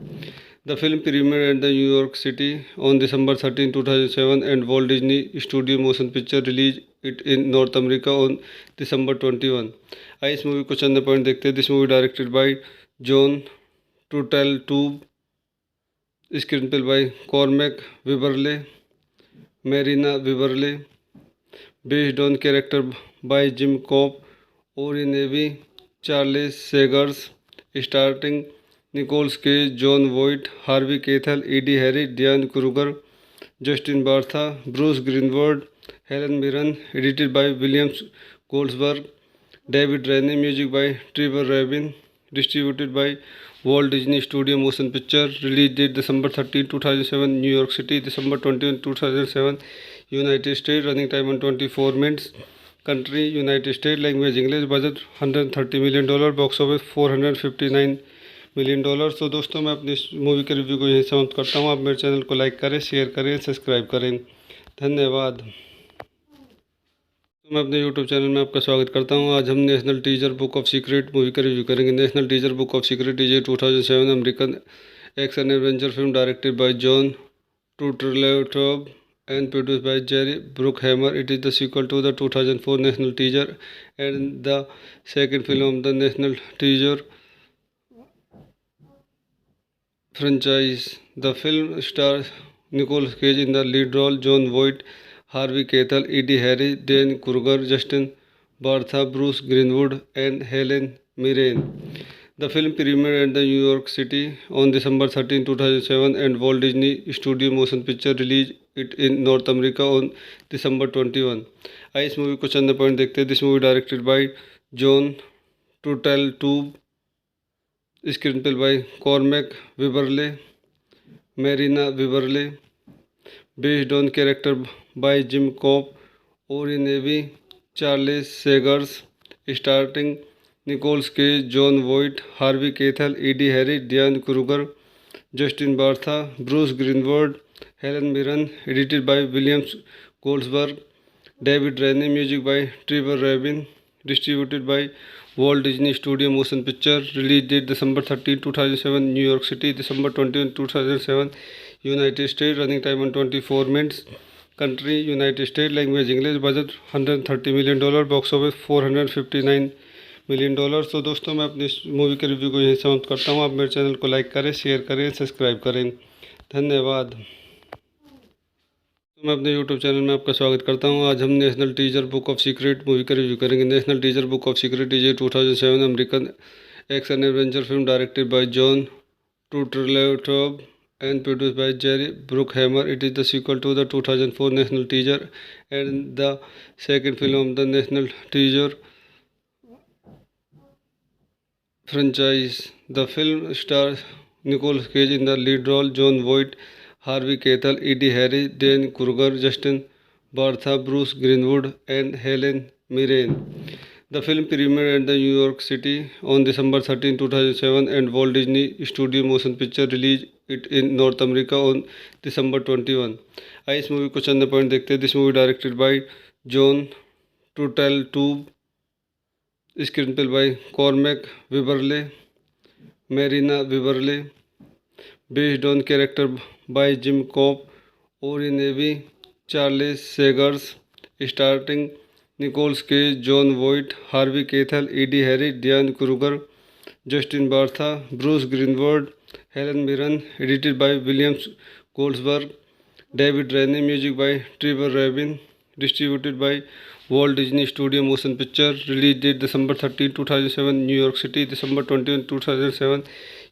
The film premiered at the New York City on December 13, 2007, and Walt Disney Studio Motion Picture released it in North America on December 21। आइए इस मूवी को चंद पॉइंट देखते हैं। This movie directed by Jon Turteltaub, screen play by Cormac Wibberley, Merina Wibberley, based on character by Jim Kouf, Oren Aviv, Charles Segars, starting Nicolas Cage, Jon Voight, Harvey Keitel, Ed Harry, Diane Kruger, Justin Bartha, Bruce Greenwood, Helen Mirren. Edited by Williams Goldenberg, David Rennie. Music by Trevor Rabin. Distributed by Walt Disney studio motion picture. Release date December 13, 2007, New York city. December 21, 2007, United state. Running time 124 minutes. Country United state. Language English. Budget $130 million. Box office $459 million. तो दोस्तों मैं अपनी इस मूवी के रिव्यू को यहीं समाप्त करता हूँ। आप मेरे चैनल को लाइक करें, शेयर करें, सब्सक्राइब करें। धन्यवाद। तो मैं अपने यूट्यूब चैनल में आपका स्वागत करता हूँ। आज हम national teaser book of secret movie का रिव्यू करेंगे। National teaser book of secret is a 2007 American action adventure film directed by Jon Turteltaub and produced by Jerry Bruckheimer. It is the sequel to the 2004 national teaser and the second film of the national teaser franchise. The film stars Nicolas Cage in the lead role, John Voight, Harvey Keitel, Edie Harry, Dan Kruger, Justin Bartha, Bruce Greenwood, and Helen Mirren. The film premiered at the New York City on December 13, 2007, and Walt Disney Studio Motion Picture released it in North America on December 21। आइए इस मूवी को चंद पॉइंट देखते हैं। This movie directed by Jon Turteltaub, screen play by Cormac Wibberley, Merina Wibberley, based on character by Jim Kouf, Oren Aviv, Charles Segars, starting Nicolas Cage, Jon Voight, Harvey Keitel, Ed Harry, Diane Kruger, Justin Bartha, Bruce Greenwood, Helen Mirren. Edited by Williams Goldenberg, David Rennie. Music by Trevor Rabin. Distributed by Walt Disney studio motion picture. Release date December 13, 2007, New York city. December 21, 2007, United state. Running time 124 minutes. Country United state. Language English. Budget $130 million. Box office $459 million. तो दोस्तों मैं अपनी इस मूवी के रिव्यू को यहीं समाप्त करता हूँ। आप मेरे चैनल को लाइक करें, शेयर करें, सब्सक्राइब करें। धन्यवाद। मैं अपने यूट्यूब चैनल में आपका स्वागत करता हूँ। आज हम national teaser book of secret movie का रिव्यू करेंगे। National teaser book of secret is a 2007 American action adventure film directed by Jon Turteltaub and produced by Jerry Bruckheimer. It is the sequel to the 2004 national teaser and the second film of the national teaser franchise. The film stars Nicolas Cage in the lead role, John Voight, Harvey Keitel, Edie Harris, Dan Kruger, Justin Bartha, Bruce Greenwood, and Helen Mirren. The film premiered at the New York City on December 13, 2007, and Walt Disney Studio Motion Picture released it in North America on December 21. आइए इस मूवी को चंद पॉइंट देखते हैं। This movie directed by Jon Turteltaub, screen play by Cormac Wibberley, Merina Wibberley, based on character by Jim Kouf, Oren Aviv, Charles Segars, starting Nicolas Cage, Jon Voight, Harvey Keitel, Ed Harris, Diane Kruger, Justin Bartha, Bruce Greenwood, Helen Mirren. Edited by Williams Goldenberg, David Rennie. Music by Trevor Rabin. Distributed by Walt Disney studio motion picture. Release date December 13, 2007, New York city. December 21, 2007,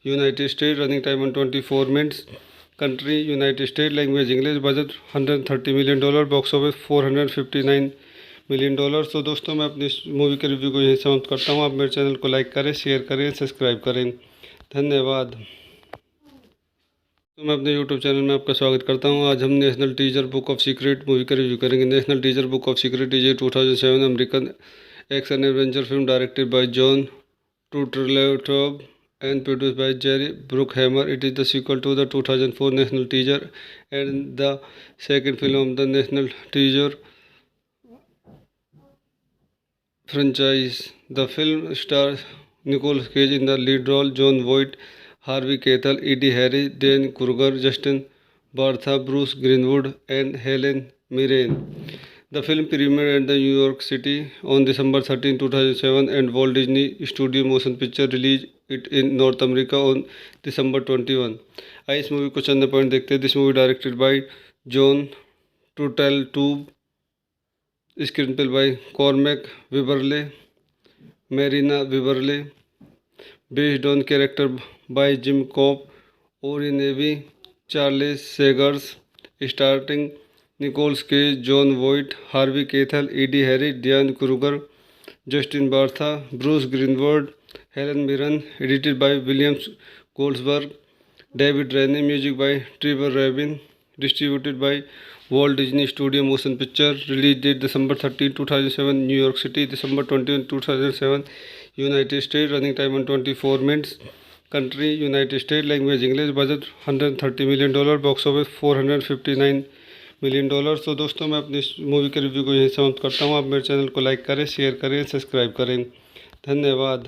United state. Running time 124 minutes. Country United state. Language English. Budget $130 million. Box office $459 million. तो दोस्तों मैं अपनी मूवी के रिव्यू को यहीं समाप्त करता हूँ। आप मेरे चैनल को लाइक करें, शेयर करें, सब्सक्राइब करें। धन्यवाद। तो मैं अपने यूट्यूब चैनल में आपका स्वागत करता हूँ। आज हम national teaser book of secret movie का रिव्यू करेंगे। National teaser book of secret is a 2007 American action adventure film directed by Jon Turteltaub and produced by Jerry Bruckheimer. It is the sequel to the 2004 national teaser and the second film of the national teaser franchise. The film stars Nicolas Cage in the lead role, John Voight, Harvey Keitel, Edie Harris, Dan Kruger, Justin Bartha, Bruce Greenwood, and Helen Mirren. The film premiered at the New York City on December 13, 2007, and Walt Disney Studio Motion Picture released it in North America on December 21. आइए इस मूवी को चंद पॉइंट देखते हैं। This movie directed by Jon Turteltaub, screen play by Cormac Wibberley, Merina Wibberley, based on character by Jim Kouf, Oren Aviv, Charles Segars, starting Nicolas Cage, Jon Voight, Harvey Keitel, Ed Harris, Diane Kruger, Justin Bartha, Bruce Greenwood, Helen Mirren. Edited by Williams Goldenberg, David Rennie. Music by Trevor Rabin. Distributed by Walt Disney studio motion picture. Release date December 13, 2007, New York city. December 21, 2007, United state. Running time 124 minutes. Country United state. Language English. Budget $130 million. Box office $459 million. तो दोस्तों मैं अपनी मूवी के रिव्यू को यहीं समाप्त करता हूँ। आप मेरे चैनल को लाइक करें, शेयर करें, सब्सक्राइब करें। धन्यवाद।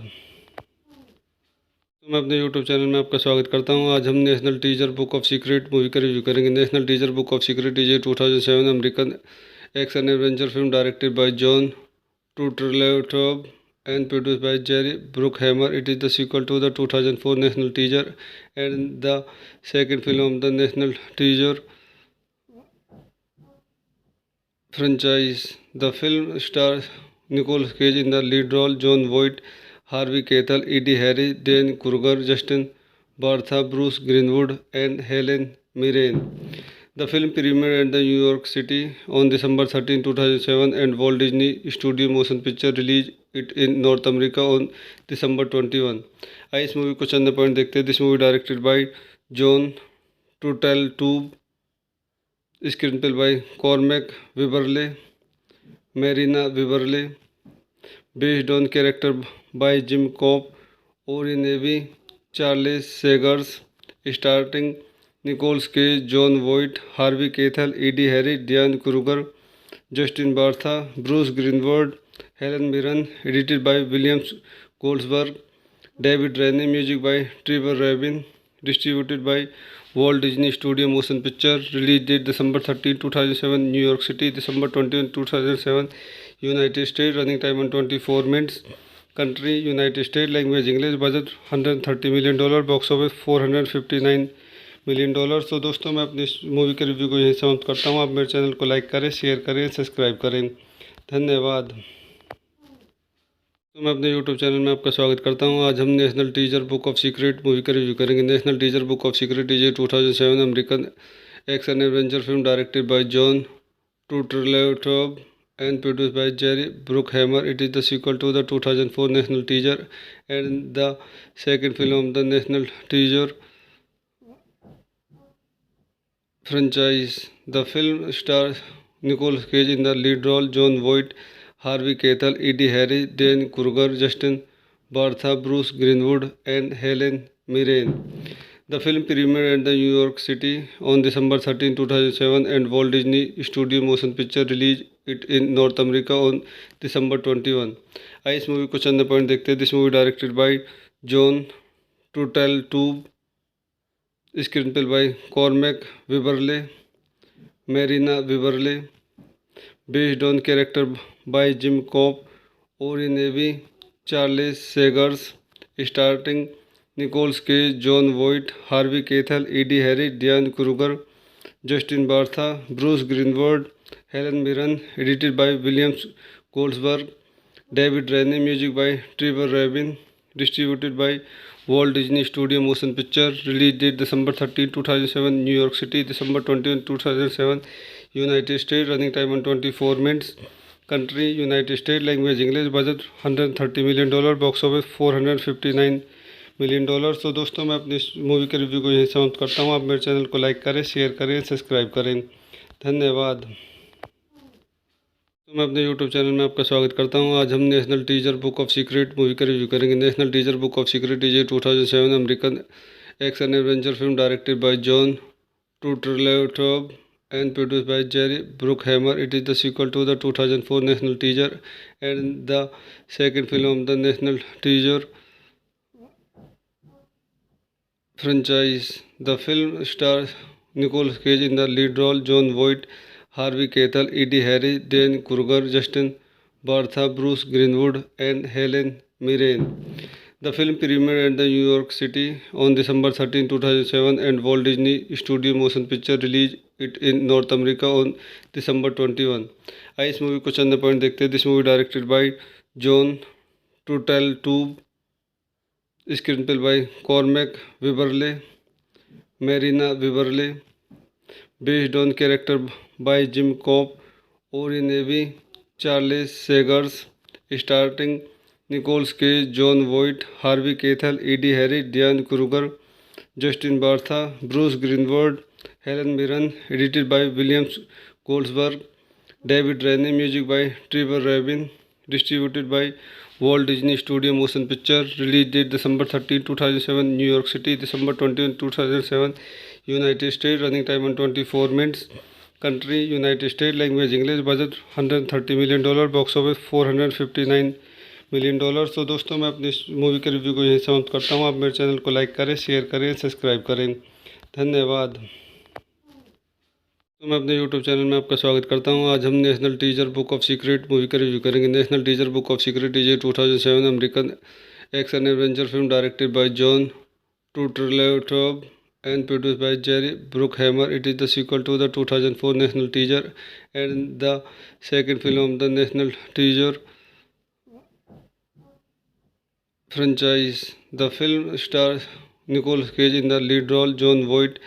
तो मैं अपने यूट्यूब चैनल में आपका स्वागत करता हूँ। आज हम national teaser book of secret movie का रिव्यू करेंगे। National teaser book of secret is a 2007 American action adventure film directed by Jon Turteltaub and produced by Jerry Bruckheimer. It is the sequel to the 2004 national teaser and the second film of the national teaser franchise. The film stars Nicolas Cage in the lead role, John Voight, Harvey Keitel, Edie Harris, Dan Kruger, Justin Bartha, Bruce Greenwood, and Helen Mirren. The film premiered at the New York City on December 13, 2007, and Walt Disney Studio Motion Picture released it in North America on December 21. आइए इस मूवी को चंद पॉइंट देखते हैं। This movie directed by Jon Turteltaub, screen play by Cormac Wibberley, Merina Wibberley, based on character by Jim Kouf, Oren Aviv, Charles Segars, starting Nicolas Cage, Jon Voight, Harvey Keitel, Ed Harris, Diane Kruger, Justin Bartha, Bruce Greenwood, Helen Mirren. Edited by Williams Goldenberg, David Rennie. Music by Trevor Rabin. Distributed by Walt Disney studio motion picture. Release date December 13, 2007, New York city. December 21, 2007, United state. Running time 124 minutes. Country United state. Language English. Budget $130 million. Box office $459 million. तो दोस्तों मैं अपनी मूवी के रिव्यू को यहीं समाप्त करता हूँ। आप मेरे चैनल को लाइक करें, शेयर करें, सब्सक्राइब करें। धन्यवाद। तो मैं अपने यूट्यूब चैनल में आपका स्वागत करता हूँ। आज हम national teaser book of secret movie का रिव्यू करेंगे। National teaser book of secret is a 2007 American action adventure film directed by Jon Turteltaub and produced by Jerry Bruckheimer. It is the sequel to the 2004 national teaser and the second film of the national teaser franchise. The film stars Nicolas Cage in the lead role, John Voight, Harvey Keitel, Eddie Harris, Dan Kruger, Justin Bartha, Bruce Greenwood, and Helen Mirren. The film premiered at the New York City on December 13, 2007, and Walt Disney Studio Motion Picture released it in North America on December 21। आइए इस मूवी को चंद पॉइंट देखते हैं। This movie directed by Jon Turteltaub, screen play by Cormac Wibberley, Merina Wibberley, based on character by Jim Cobb, Ori Navy, Charles Sagers, starring Nicolas Cage, John Voight, Harvey Keitel, Eddie Harris, Diane Kruger, Justin Bartha, Bruce Greenwood, Helen Mirren, edited by William Goldsberg, David Rennie, music by Trevor Rabin, distributed by Walt Disney Studio Motion Picture, release date December 13, 2007, New York City, December 21, 2007, United States, running time 124 minutes, country United States, language English, budget $130 million, box office $459 million। तो दोस्तों मैं अपनी मूवी के रिव्यू को यहीं समाप्त करता हूँ। आप मेरे चैनल को लाइक करें, शेयर करें, सब्सक्राइब करें। धन्यवाद। तो मैं अपने यूट्यूब चैनल में आपका स्वागत करता हूं। आज हम national teacher book of secret movie का रिव्यू करेंगे। National teacher book of secret is a 2007 American action adventure film directed by Jon Turteltaub and produced by Jerry Bruckheimer. It is the sequel to the 2004 National Treasure and the second film of the National Treasure franchise. The film stars Nicolas Cage in the lead role, John Voight, Harvey Keitel, Eddie Harris, Dan Kruger, Justin Bartha, Bruce Greenwood, and Helen Mirren. The film premiered at the New York City on December 13, 2007, and Walt Disney Studio Motion Picture released it in North America on December 21। आइए इस मूवी को चंद पॉइंट देखते हैं। This movie directed by Jon Turteltaub, screen play by Cormac Wibberley, Merina Wibberley, based on character by Jim Cobb, Ori Navy, Charles Sagers, starring Nicolas Cage, John Voight, Harvey Keitel, Eddie Harris, Diane Kruger, Justin Bartha, Bruce Greenwood, Helen Mirren, edited by William Goldsberg, David Rennie, music by Trevor Rabin, distributed by Walt Disney Studio Motion Picture, release date December 13, 2007, New York City, December 21, 2007, United States, running time 124 minutes, country United States, language English, budget $130 million, box office $459 million। तो दोस्तों मैं अपनी मूवी के रिव्यू को यहीं समाप्त करता हूँ। आप मेरे चैनल को लाइक करें, शेयर करें, सब्सक्राइब करें। धन्यवाद। तो मैं अपने यूट्यूब चैनल में आपका स्वागत करता हूं। आज हम national teacher book of secret movie का रिव्यू करेंगे। National teacher book of secret is a 2007 American action adventure film directed by Jon Turteltaub and produced by Jerry Bruckheimer. It is the sequel to the 2004 National Treasure and the second film of the National Treasure franchise. The film stars Nicolas Cage in the lead role, John Voight,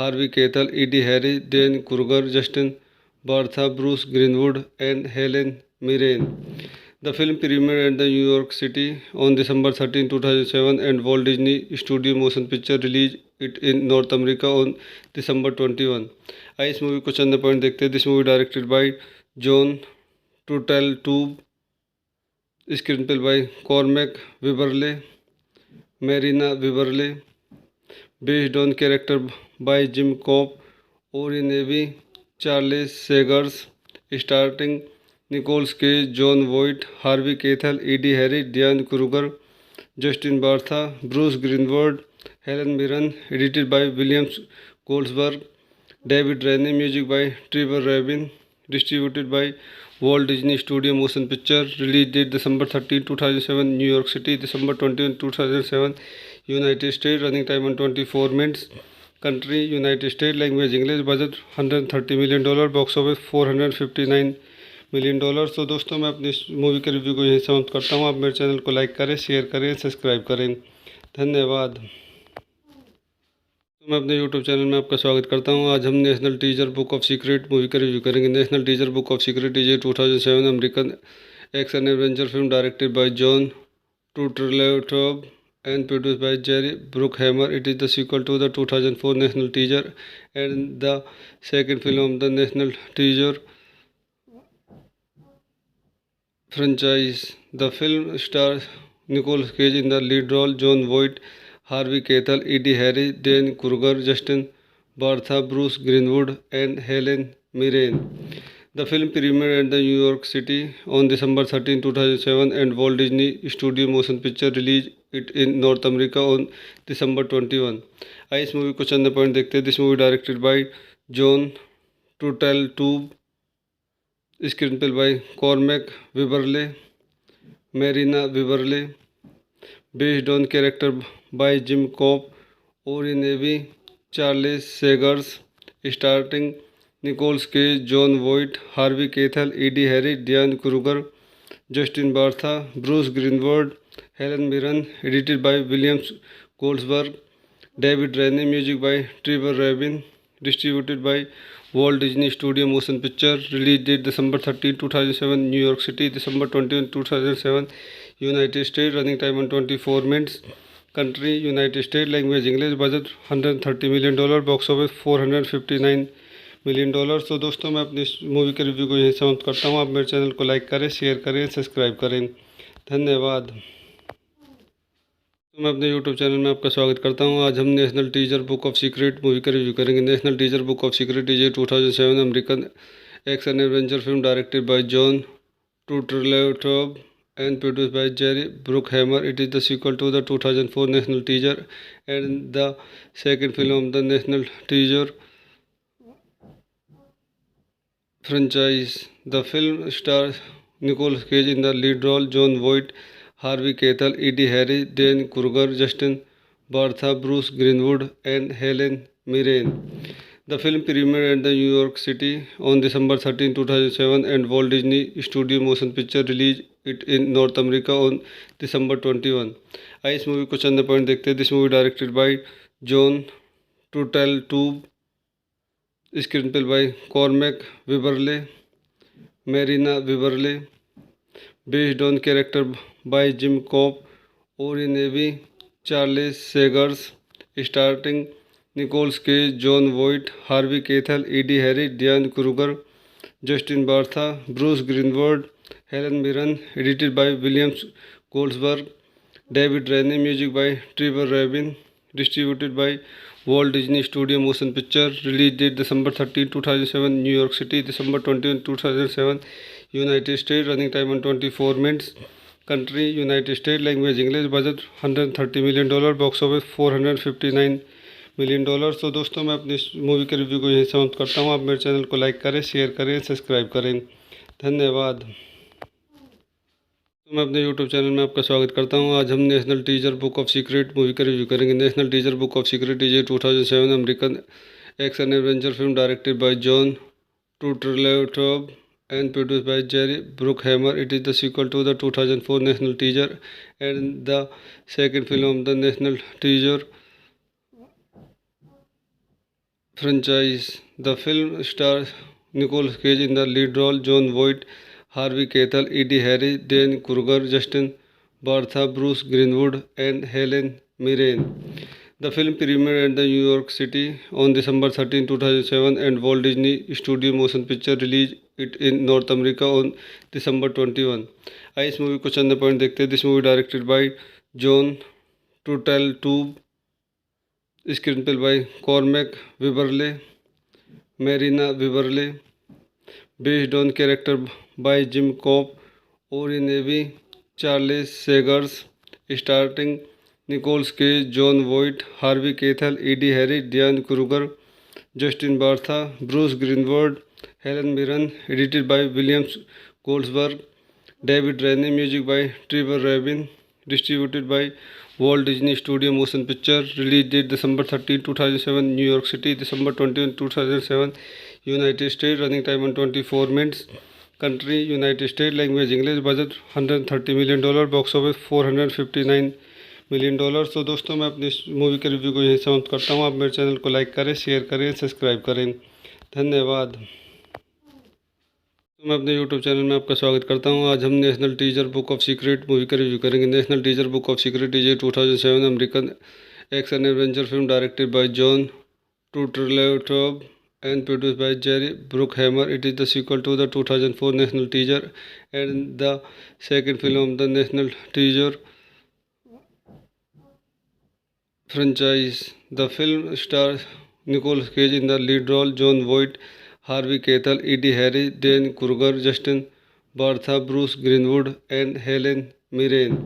Harvey Keitel, Eddie Harris, Dan Kruger, Justin Bartha, Bruce Greenwood, and Helen Mirren. The film premiered at the New York City on December 13, 2007, and Walt Disney Studio Motion Picture released it in North America on December 21। आइए इस मूवी को चंद पॉइंट देखते हैं। This movie directed by Jon Turteltaub, screen play by Cormac Wibberley, Merina Wibberley, based on character by Jim Cobb, Ori Navy, Charles Sagers, starring Nicolas Cage, John Voight, Harvey Keitel, Eddie Harris, Diane Kruger, Justin Bartha, Bruce Greenwood, Helen Mirren, edited by William Goldsberg, David Rennie, music by Trevor Rabin, distributed by Walt Disney Studio Motion Picture, release date December 13, 2007, New York City, December 21, 2007, United States, running time 124 minutes, country United States, language English, budget $130 million, box office $459 million। तो दोस्तों मैं अपनी मूवी के रिव्यू को यहीं समाप्त करता हूँ। आप मेरे चैनल को लाइक करें, शेयर करें, सब्सक्राइब करें। धन्यवाद। तो मैं अपने यूट्यूब चैनल में आपका स्वागत करता हूं। आज हम national teacher book of secret movie का रिव्यू करेंगे। National teacher book of secret is a 2007 American action adventure film directed by Jon Turteltaub and produced by Jerry Bruckheimer. It is the sequel to the 2004 national teaser and the second film of the national teaser franchise. The film stars Nicolas Cage in the lead role, John Voight, Harvey Keitel, Eddie Harris, Dan Kruger, Justin Bartha, Bruce Greenwood, and Helen Mirren. The film premiered at the New York City on December 13, 2007, and Walt Disney Studio Motion Picture released it in North America on December 21. आइए इस मूवी को चंद पॉइंट देखते हैं. This movie directed by Jon Turteltaub, screen play by Cormac Wibberley, Marina Wibberley, based on character by Jim Cobb, Ori Navy, Charles Sagers, starring Nicolas Cage, John Voight, Harvey Keitel, Eddie Harris, Diane Kruger, Justin Bartha, Bruce Greenwood, Helen Mirren. Edited by William Goldsberg, David Rennie. Music by Trevor Rabin. Distributed by Walt Disney Studio Motion Picture. Release date December 13, 2007, New York City. December 21, 2007, United States. Running time on 24 minutes. Country United States. Language English. Budget $130 million. Box office $459 million. तो दोस्तों मैं अपनी इस मूवी के रिव्यू को यहीं समाप्त करता हूँ. आप मेरे चैनल को लाइक करें, शेयर करें, सब्सक्राइब करें. धन्यवाद. मैं अपने यूट्यूब चैनल में आपका स्वागत करता हूं. आज हम national teaser book of secret movie का रिव्यू करेंगे. National teaser book of secret is a 2007 American action adventure film directed by Jon Turteltaub and produced by Jerry Bruckheimer. It is the sequel to the 2004 national teaser and the second film of the national teaser franchise. The film stars Nicolas Cage in the lead role, John Voight, Harvey Keitel, Eddie Harris, Dan Kruger, Justin Bartha, Bruce Greenwood, and Helen Mirren. The film premiered at the New York City on December 13, 2007, and Walt Disney Studio Motion Picture released it in North America on December 21. आइए इस मूवी को चंद पॉइंट देखते हैं. This movie directed by Jon Turteltaub, screen play by Cormac Wibberley, Marina Wibberley, based on character by Jim Cobb, Ori Navy, Charles Sagers, starring Nicolas Cage, John Voight, Harvey Keitel, Eddie Harris, Diane Kruger, Justin Bartha, Bruce Greenwood, Helen Mirren. Edited by William Goldsberg, David Rennie. Music by Trevor Rabin. Distributed by Walt Disney Studio Motion Picture. Release date December 13, 2007, New York City. December 21, 2007, United States. Running time on 24 minutes. Country United States. Language English. Budget $130 million. Box office $459 million. तो दोस्तों मैं अपनी इस मूवी के रिव्यू को यहीं समाप्त करता हूँ. आप मेरे चैनल को लाइक करें, शेयर करें, सब्सक्राइब करें. धन्यवाद. मैं अपने यूट्यूब चैनल में आपका स्वागत करता हूं. आज हम national teaser book of secret movie का रिव्यू करेंगे. National teaser book of secret is a 2007 American action adventure film directed by Jon Turteltaub and produced by Jerry Bruckheimer. It is the sequel to the 2004 national teaser and the second film of the national teaser franchise. The film stars Nicolas Cage in the lead role, John Voight, Harvey Keitel, Eddie Harris, Dan Kruger, Justin Bartha, Bruce Greenwood, and Helen Mirren. The film premiered at the New York City on December 13, 2007, and Walt Disney Studio Motion Picture released it in North America on December 21. आइए इस मूवी को चंद पॉइंट देखते हैं. This movie directed by Jon Turteltaub, screen play by Cormac Wibberley, Marina Wibberley, based on character by Jim Cobb, Ori Navy, Charles Sagers, starring Nicolas Cage, John Voight, Harvey Keitel, Eddie Harris, Diane Kruger, Justin Bartha, Bruce Greenwood, Helen Mirren. Edited by William Goldsberg, David Rennie. Music by Trevor Rabin. Distributed by Walt Disney Studio Motion Picture. Release date December 13, 2007, New York City. December 21, 2007, United States. Running time on 24 minutes. Country United States. Language English. Budget $130 million. Box office $459 million. तो दोस्तों मैं अपनी इस मूवी के रिव्यू को यहीं समाप्त करता हूँ. आप मेरे चैनल को लाइक करें, शेयर करें, सब्सक्राइब करें. धन्यवाद. तो मैं अपने यूट्यूब चैनल में आपका स्वागत करता हूं। आज हम national teacher book of secret movie का रिव्यू करेंगे। National teacher book of secret is a 2007 American action adventure film directed by Jon Turteltaub and produced by Jerry Bruckheimer. It is the sequel to the 2004 National Treasure and the second film of the National Treasure franchise. The film stars Nicolas Cage in the lead role, John Voight, Harvey Keitel, Eddie Harris, Dan Kruger, Justin Bartha, Bruce Greenwood, and Helen Mirren.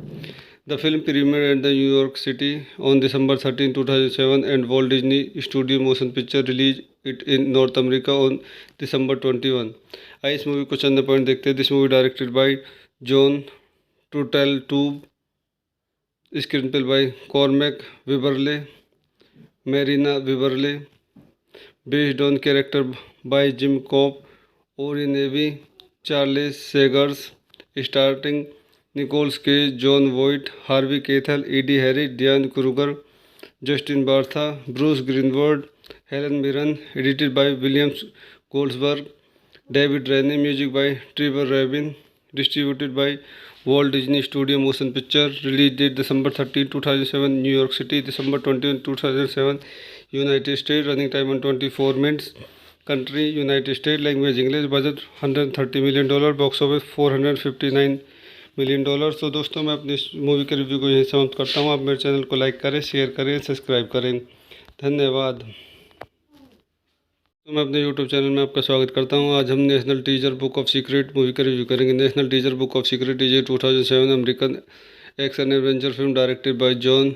The film premiered at the New York City on December 13, 2007, and Walt Disney Studio Motion Picture released it in North America on December 21. आइए इस मूवी को चंद पॉइंट देखते हैं। This movie directed by Jon Turteltaub, screen play by Cormac Wibberley, Marina Wibberley, based on character by Jim Kouf, Oren Aviv, Charles Segars, starting Nicolas Cage, Jon Voight, Harvey Keitel, Ed Harris, Diane Kruger, Justin Bartha, Bruce Greenwood, Helen Mirren. Edited by Williams Goldenberg, David Rennie. Music by Trevor Rabin. Distributed by Walt Disney studio motion picture. Release date December 13, 2007, New York city. December 21, 2007, United state. Running time 124 minutes. Country United state. Language English. Budget $130 million. Box office $459 million. तो दोस्तों, मैं अपनी इस मूवी के रिव्यू को यहीं समाप्त करता हूँ। आप मेरे चैनल को लाइक करें, शेयर करें, सब्सक्राइब करें। धन्यवाद। तो मैं अपने यूट्यूब चैनल में आपका स्वागत करता हूँ। आज हम national teacher book of secret movie का रिव्यू करेंगे। National teacher book of secret is a 2007 American action adventure film directed by Jon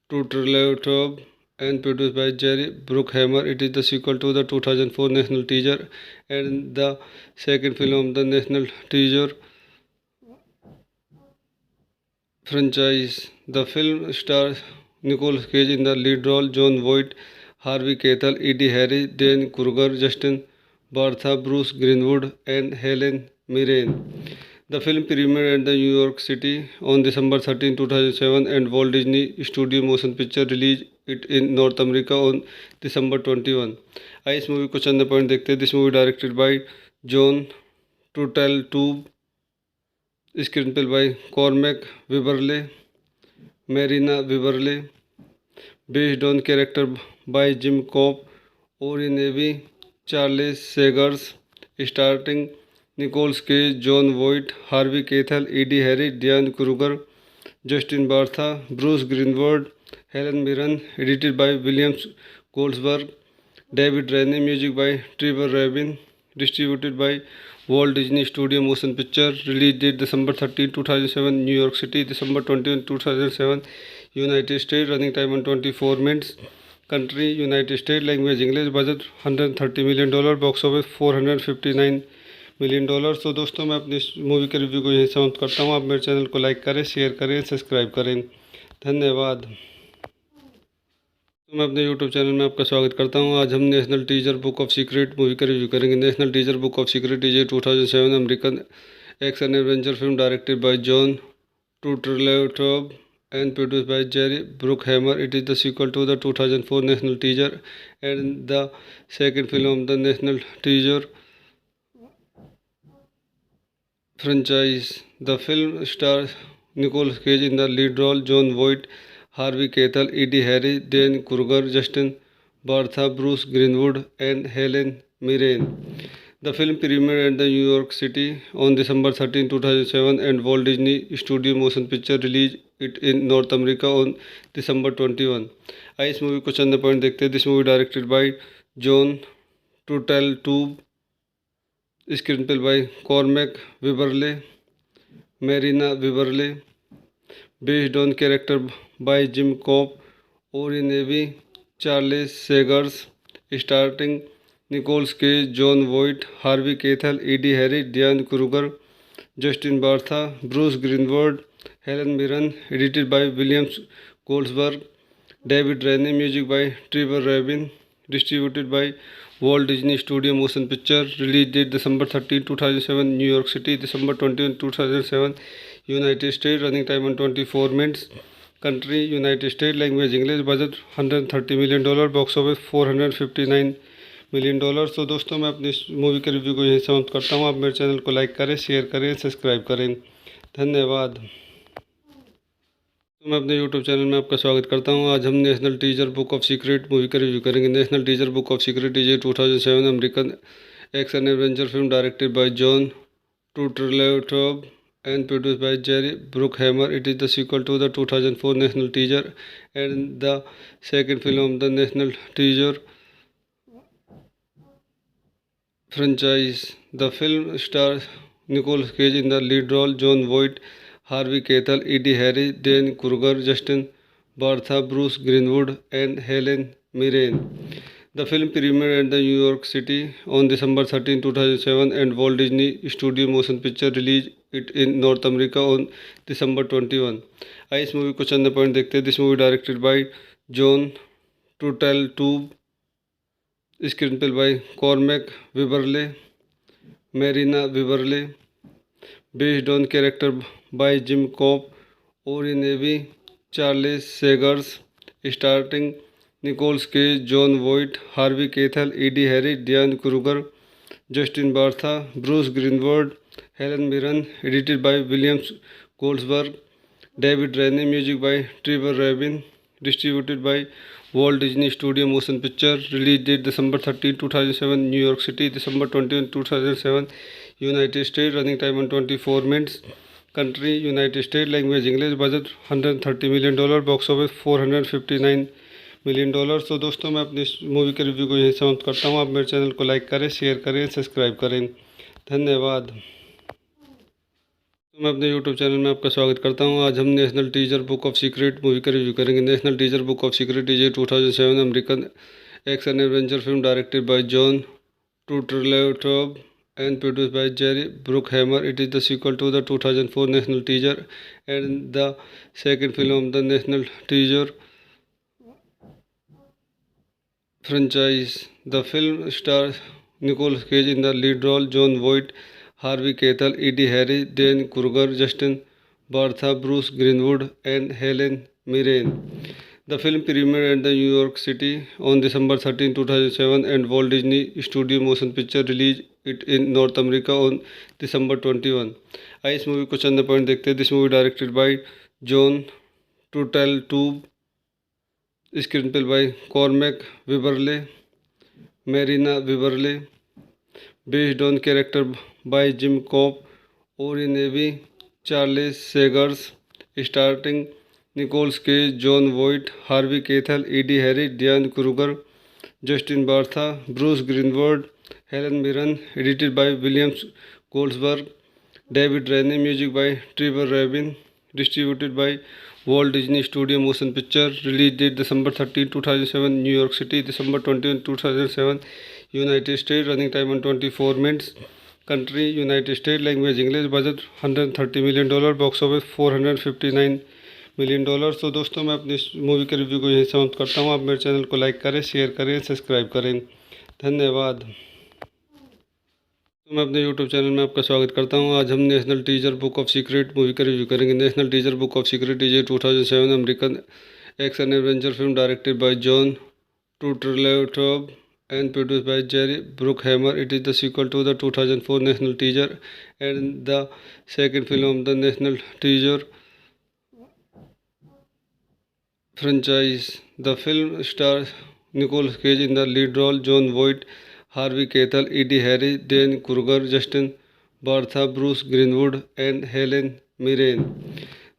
Turteltaub and produced by Jerry Bruckheimer. It is the sequel to the 2004 National Treasure and the second film of the National Treasure franchise. The film stars Nicolas Cage in the lead role, John Voight, Harvey Keitel, Eddie Harris, Dan Kruger, Justin Bartha, Bruce Greenwood, and Helen Mirren. The film premiered at the New York City on December 13, 2007, and Walt Disney Studio Motion Picture released it in North America on December 21. आइए इस मूवी को चंद पॉइंट देखते हैं। This movie directed by Jon Turteltaub, screen play by Cormac Wibberley, Marina Wibberley, based on character by Jim Kouf, Oren Aviv, Charles Segars, starting Nicolas Cage, Jon Voight, Harvey Keitel, Ed Harris, Diane Kruger, Justin Bartha, Bruce Greenwood, Helen Mirren. Edited by Williams Goldenberg, David Rennie. Music by Trevor Rabin. Distributed by Walt Disney studio motion picture. Release date December 13, 2007, New York city. December 21, 2007, United state. Running time 124 minutes. Country United state. Language English. Budget $130 million. Box office $459 million. तो दोस्तों, मैं अपनी इस मूवी के रिव्यू को यहीं समाप्त करता हूँ। आप मेरे चैनल को लाइक करें, शेयर करें, सब्सक्राइब करें। धन्यवाद। तो मैं अपने यूट्यूब चैनल में आपका स्वागत करता हूँ। आज हम national teacher book of secret movie का रिव्यू करेंगे। National teacher book of secret is a 2007 American action adventure film directed by Jon Turteltaub and produced by Jerry Bruckheimer. It is the sequel to the 2004 National Treasure and the second film of the National Treasure franchise. The film stars Nicolas Cage in the lead role, John Voight, Harvey Keitel, Eddie Harris, Dan Kruger, Justin Bartha, Bruce Greenwood, and Helen Mirren. The film premiered at the New York City on December 13, 2007, and Walt Disney Studio Motion Picture released it in North America on December 21. आइए इस मूवी को चंद पॉइंट देखते हैं। This movie directed by Jon Turteltaub, screen play by Cormac Wibberley, Marina Wibberley, based on character by Jim Kouf, Oren Aviv, Charles Segars, starting Nicolas Cage, Jon Voight, Harvey Keitel, Ed Harris, Diane Kruger, Justin Bartha, Bruce Greenwood, Helen Mirren. Edited by Williams Goldenberg, David Rennie. Music by Trevor Rabin. Distributed by Walt Disney studio motion picture. Release date December 13, 2007, New York city. December 21, 2007, United state. Running time 124 minutes. Country United state. Language English. Budget $130 million. Box office $459 million dollar. तो दोस्तों मैं अपनी इस मूवी के रिव्यू को यहीं समाप्त करता हूँ। आप मेरे चैनल को लाइक करें, शेयर करें, सब्सक्राइब करें। धन्यवाद। तो मैं अपने यूट्यूब चैनल में आपका स्वागत करता हूं। आज हम national teacher book of secret movie का रिव्यू करेंगे। National teacher book of secret is a 2007 American action adventure film directed by Jon Turteltaub and produced by Jerry Bruckheimer. It is the sequel to the 2004 National Treasure and the second film of the National Treasure franchise. The film stars Nicolas Cage in the lead role, Jon Voight, Harvey Keitel, Eddie Harris, Dan Kruger, Justin Bartha, Bruce Greenwood, and Helen Mirren. The film premiered at the New York City on December 13, 2007, and Walt Disney Studio Motion Picture released it in North America on December 21. आइए इस मूवी को चंद पॉइंट देखते हैं। This movie directed by Jon Turteltaub, screen play by Cormac Wibberley, Merina Wibberley, based on character by Jim Kouf, Oren Aviv, Charles Segars, starting Nicolas Cage, Jon Voight, Harvey Keitel, Ed Harris, Diane Kruger, Justin Bartha, Bruce Greenwood, Helen Mirren. Edited by Williams Goldenberg, David Rennie. Music by Trevor Rabin. Distributed by Walt Disney studio motion picture. Release date December 13, 2007, New York city, December 21, 2007, United state. Running time 124 minutes. Country United state. Language English. Budget $130 million. Box office $459 million. तो दोस्तों मैं अपनी इस मूवी के रिव्यू को यहीं समाप्त करता हूँ। आप मेरे चैनल को लाइक करें, शेयर करें, सब्सक्राइब करें। धन्यवाद। तो मैं अपने यूट्यूब चैनल में आपका स्वागत करता हूं। आज हम national teacher book of secret movie का रिव्यू करेंगे। National teacher book of secret is a 2007 American action adventure film directed by Jon Turteltaub and produced by Jerry Bruckheimer. It is the sequel to the 2004 National Treasure and the second film of the National Treasure franchise. The film stars Nicolas Cage in the lead role, Jon Voight, Harvey Keitel, Eddie Harris, Dan Kruger, Justin Bartha, Bruce Greenwood, and Helen Mirren. The film premiered at the New York City on December 13, 2007, and Walt Disney Studio Motion Picture released it in North America on December 21. आइए इस मूवी को चंद पॉइंट देखते हैं। This movie directed by Jon Turteltaub, screen play by Cormac Wibberley, Merina Wibberley, based on character by Jim Kouf, Oren Aviv, Charles Segars, starting Nicolas Cage, Jon Voight, Harvey Keitel, Ed Harris, Diane Kruger, Justin Bartha, Bruce Greenwood, Helen Mirren. Edited by Williams Goldenberg, David Rennie. Music by Trevor Rabin. Distributed by Walt Disney studio motion picture. Release date December 13, 2007, New York city, December 21, 2007, United state. Running time 124 minutes. Country United state. Language English. Budget $130 million. Box office $459 million. तो दोस्तों मैं अपनी इस मूवी के रिव्यू को यहीं समाप्त करता हूँ। आप मेरे चैनल को लाइक करें, शेयर करें, सब्सक्राइब करें। धन्यवाद। तो मैं अपने यूट्यूब चैनल में आपका स्वागत करता हूँ। आज हम national teacher book of secret movie का रिव्यू करेंगे। National teacher book of secret is a 2007 American action adventure film directed by Jon Turteltaub and produced by Jerry Bruckheimer. It is the sequel to the 2004 National Treasure and the second film of the National Treasure franchise. The film stars Nicolas Cage in the lead role, Jon Voight, Harvey Keitel, Eddie Harris, Dan Kruger, Justin Bartha, Bruce Greenwood, and Helen Mirren.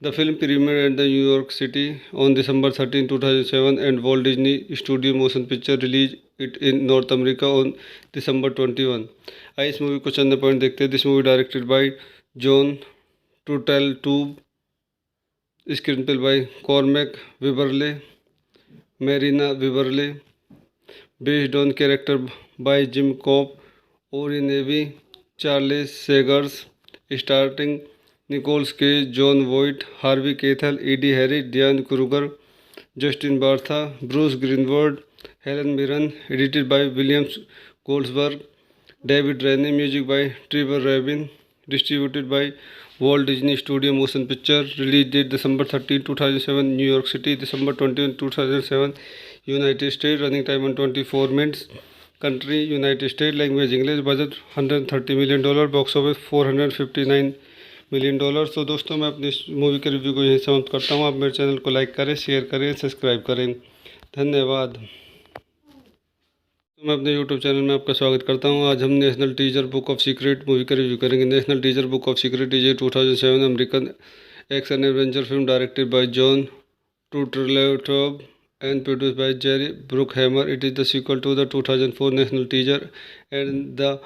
The film premiered at the New York City on December 13, 2007, and Walt Disney Studio Motion Picture released it in North America on December 21. आइए इस मूवी को चंद पॉइंट देखते हैं। This movie directed by Jon Turteltaub, screen play by Cormac Wibberley, Merina Wibberley, based on character by Jim Kouf, Oren Aviv, Charles Segars, starting Nicolas Cage, Jon Voight, Harvey Keitel, Ed Harris, Diane Kruger, Justin Bartha, Bruce Greenwood, Helen Mirren. Edited by Williams Goldenberg, David Rennie. Music by Trevor Rabin. Distributed by Walt Disney studio motion picture. Release date December 13, 2007, New York city, December 21, 2007, United state. Running time 124 minutes. country United States, language English, budget $130 million, box office $459 million। तो दोस्तों मैं अपनी इस मूवी के रिव्यू को यहीं समाप्त करता हूँ। आप मेरे चैनल को लाइक करें, शेयर करें, सब्सक्राइब करें। धन्यवाद। तो मैं अपने यूट्यूब चैनल में आपका स्वागत करता हूं। आज हम national teacher book of secret movie का रिव्यू करेंगे। National teacher book of secret is a 2007 American action adventure film directed by Jon Turteltaub and produced by Jerry Bruckheimer. It is the sequel to the 2004 national teacher and the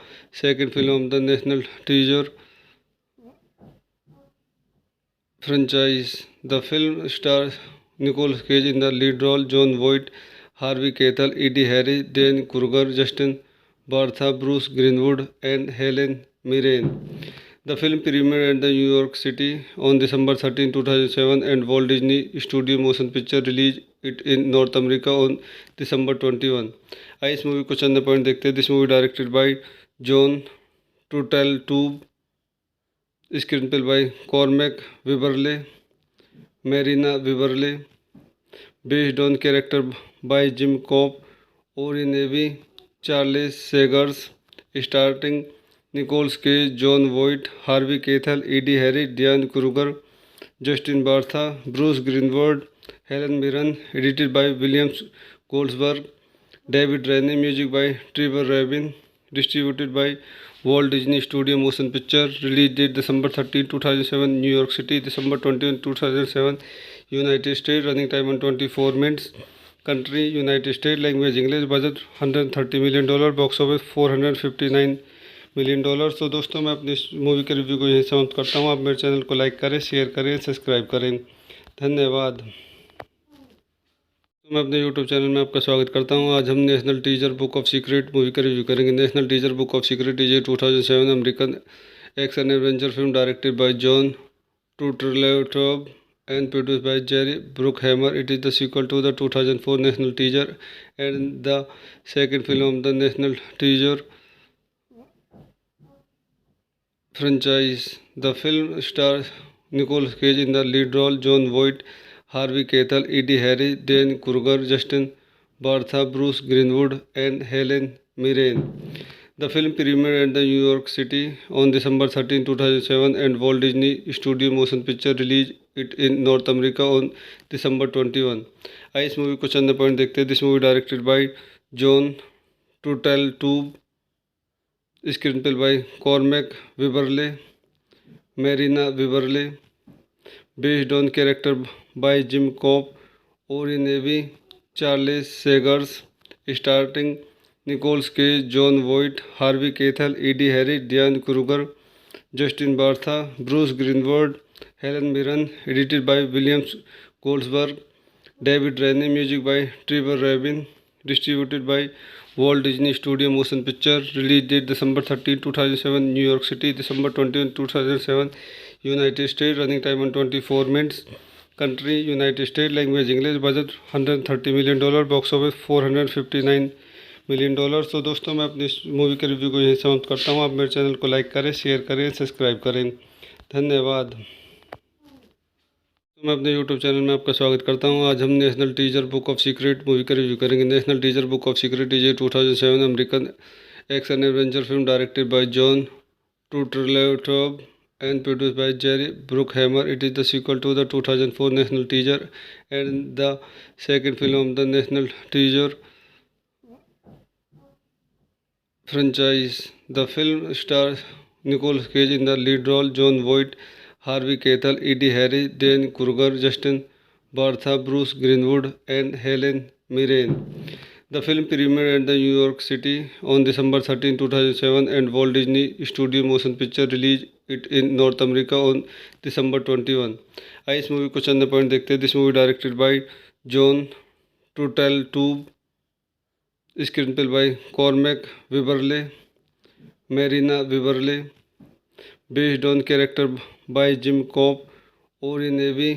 second film of the national teacher franchise. The film stars Nicolas Cage in the lead role, John Voight, Harvey Keitel, Eddie Harris, Dan Kruger, Justin Bartha, Bruce Greenwood, and Helen Mirren. The film premiered at the New York City on December 13, 2007, and Walt Disney Studio Motion Picture released it in North America on December 21। आइए इस मूवी को चंद पॉइंट देखते हैं। This movie directed by Jon Turteltaub, screen play by Cormac Wibberley, Merina Wibberley, based on character by Jim Kouf, Oren Aviv, Charles Segars, starting Nicolas Cage, Jon Voight, Harvey Keitel, Ed Harry, Diane Kruger, Justin Bartha, Bruce Greenwood, Helen Mirren. Edited by Williams Goldenberg, David Rennie, music by Trevor Rabin, distributed by Walt Disney Studio Motion Picture। Release date December 13, 2007, New York City, December 21, 2007, United States। Running time 124 minutes। Country United States, language English, budget $130 million, box office $459 million। तो दोस्तों मैं अपनी इस मूवी के रिव्यू को यहीं समाप्त करता हूँ। आप मेरे चैनल को लाइक करें, शेयर करें, सब्सक्राइब करें। धन्यवाद। मैं अपने यूट्यूब चैनल में आपका स्वागत करता हूं। आज हम national teacher book of secret movie का रिव्यू करेंगे। National teacher book of secret is a 2007 American action adventure film directed by Jon Turteltaub and produced by Jerry Bruckheimer. It is the sequel to the 2004 national teacher and the second film of the national teacher franchise. The film stars Nicolas Cage in the lead role, John Voight, Harvey Keitel, Eddie Harris, Dan Kruger, Justin Bartha, Bruce Greenwood, and Helen Mirren. The film premiered at the New York City on December 13, 2007, and Walt Disney Studio Motion Picture released it in North America on December 21। आइए इस मूवी को चंद पॉइंट देखते हैं। This movie directed by Jon Turteltaub, screen play by Cormac Wibberley, Merina Wibberley, based on character by Jim Kouf, Oren Aviv, Charles Segars, starting Nicolas Cage, Jon Voight, Harvey Keitel, Ed Harry, Diane Kruger, Justin Bartha, Bruce Greenwood, Helen Mirren. Edited by Williams Goldenberg, David Rennie, music by Trevor Rabin, distributed by Walt Disney Studio Motion Picture। Release date December 13, 2007, New York City, December 21, 2007, United States। Running time 124 minutes। Country United States, language English, budget $130 million, box office $459 million। तो दोस्तों मैं अपनी इस मूवी के रिव्यू को यहीं समाप्त करता हूँ। आप मेरे चैनल को लाइक करें, शेयर करें, सब्सक्राइब करें। धन्यवाद। मैं अपने यूट्यूब चैनल में आपका स्वागत करता हूं। आज हम national teacher book of secret movie का रिव्यू करेंगे। National teacher book of secret is a 2007 American action adventure film directed by Jon Turteltaub and produced by Jerry Bruckheimer. It is the sequel to the 2004 national teacher and the second film of the national teacher franchise. The film stars Nicolas Cage in the lead role, John Voight, Harvey Keitel, Eddie Harris, Dan Kruger, Justin Bartha, Bruce Greenwood, and Helen Mirren. The film premiered at the New York City on December 13, 2007, and Walt Disney Studio Motion Picture released it in North America on December 21। आइए इस मूवी को चंद पॉइंट देखते हैं। This movie directed by Jon Turteltaub, screen play by Cormac Wibberley, Merina Wibberley, based on character by Jim Kouf, Oren Aviv,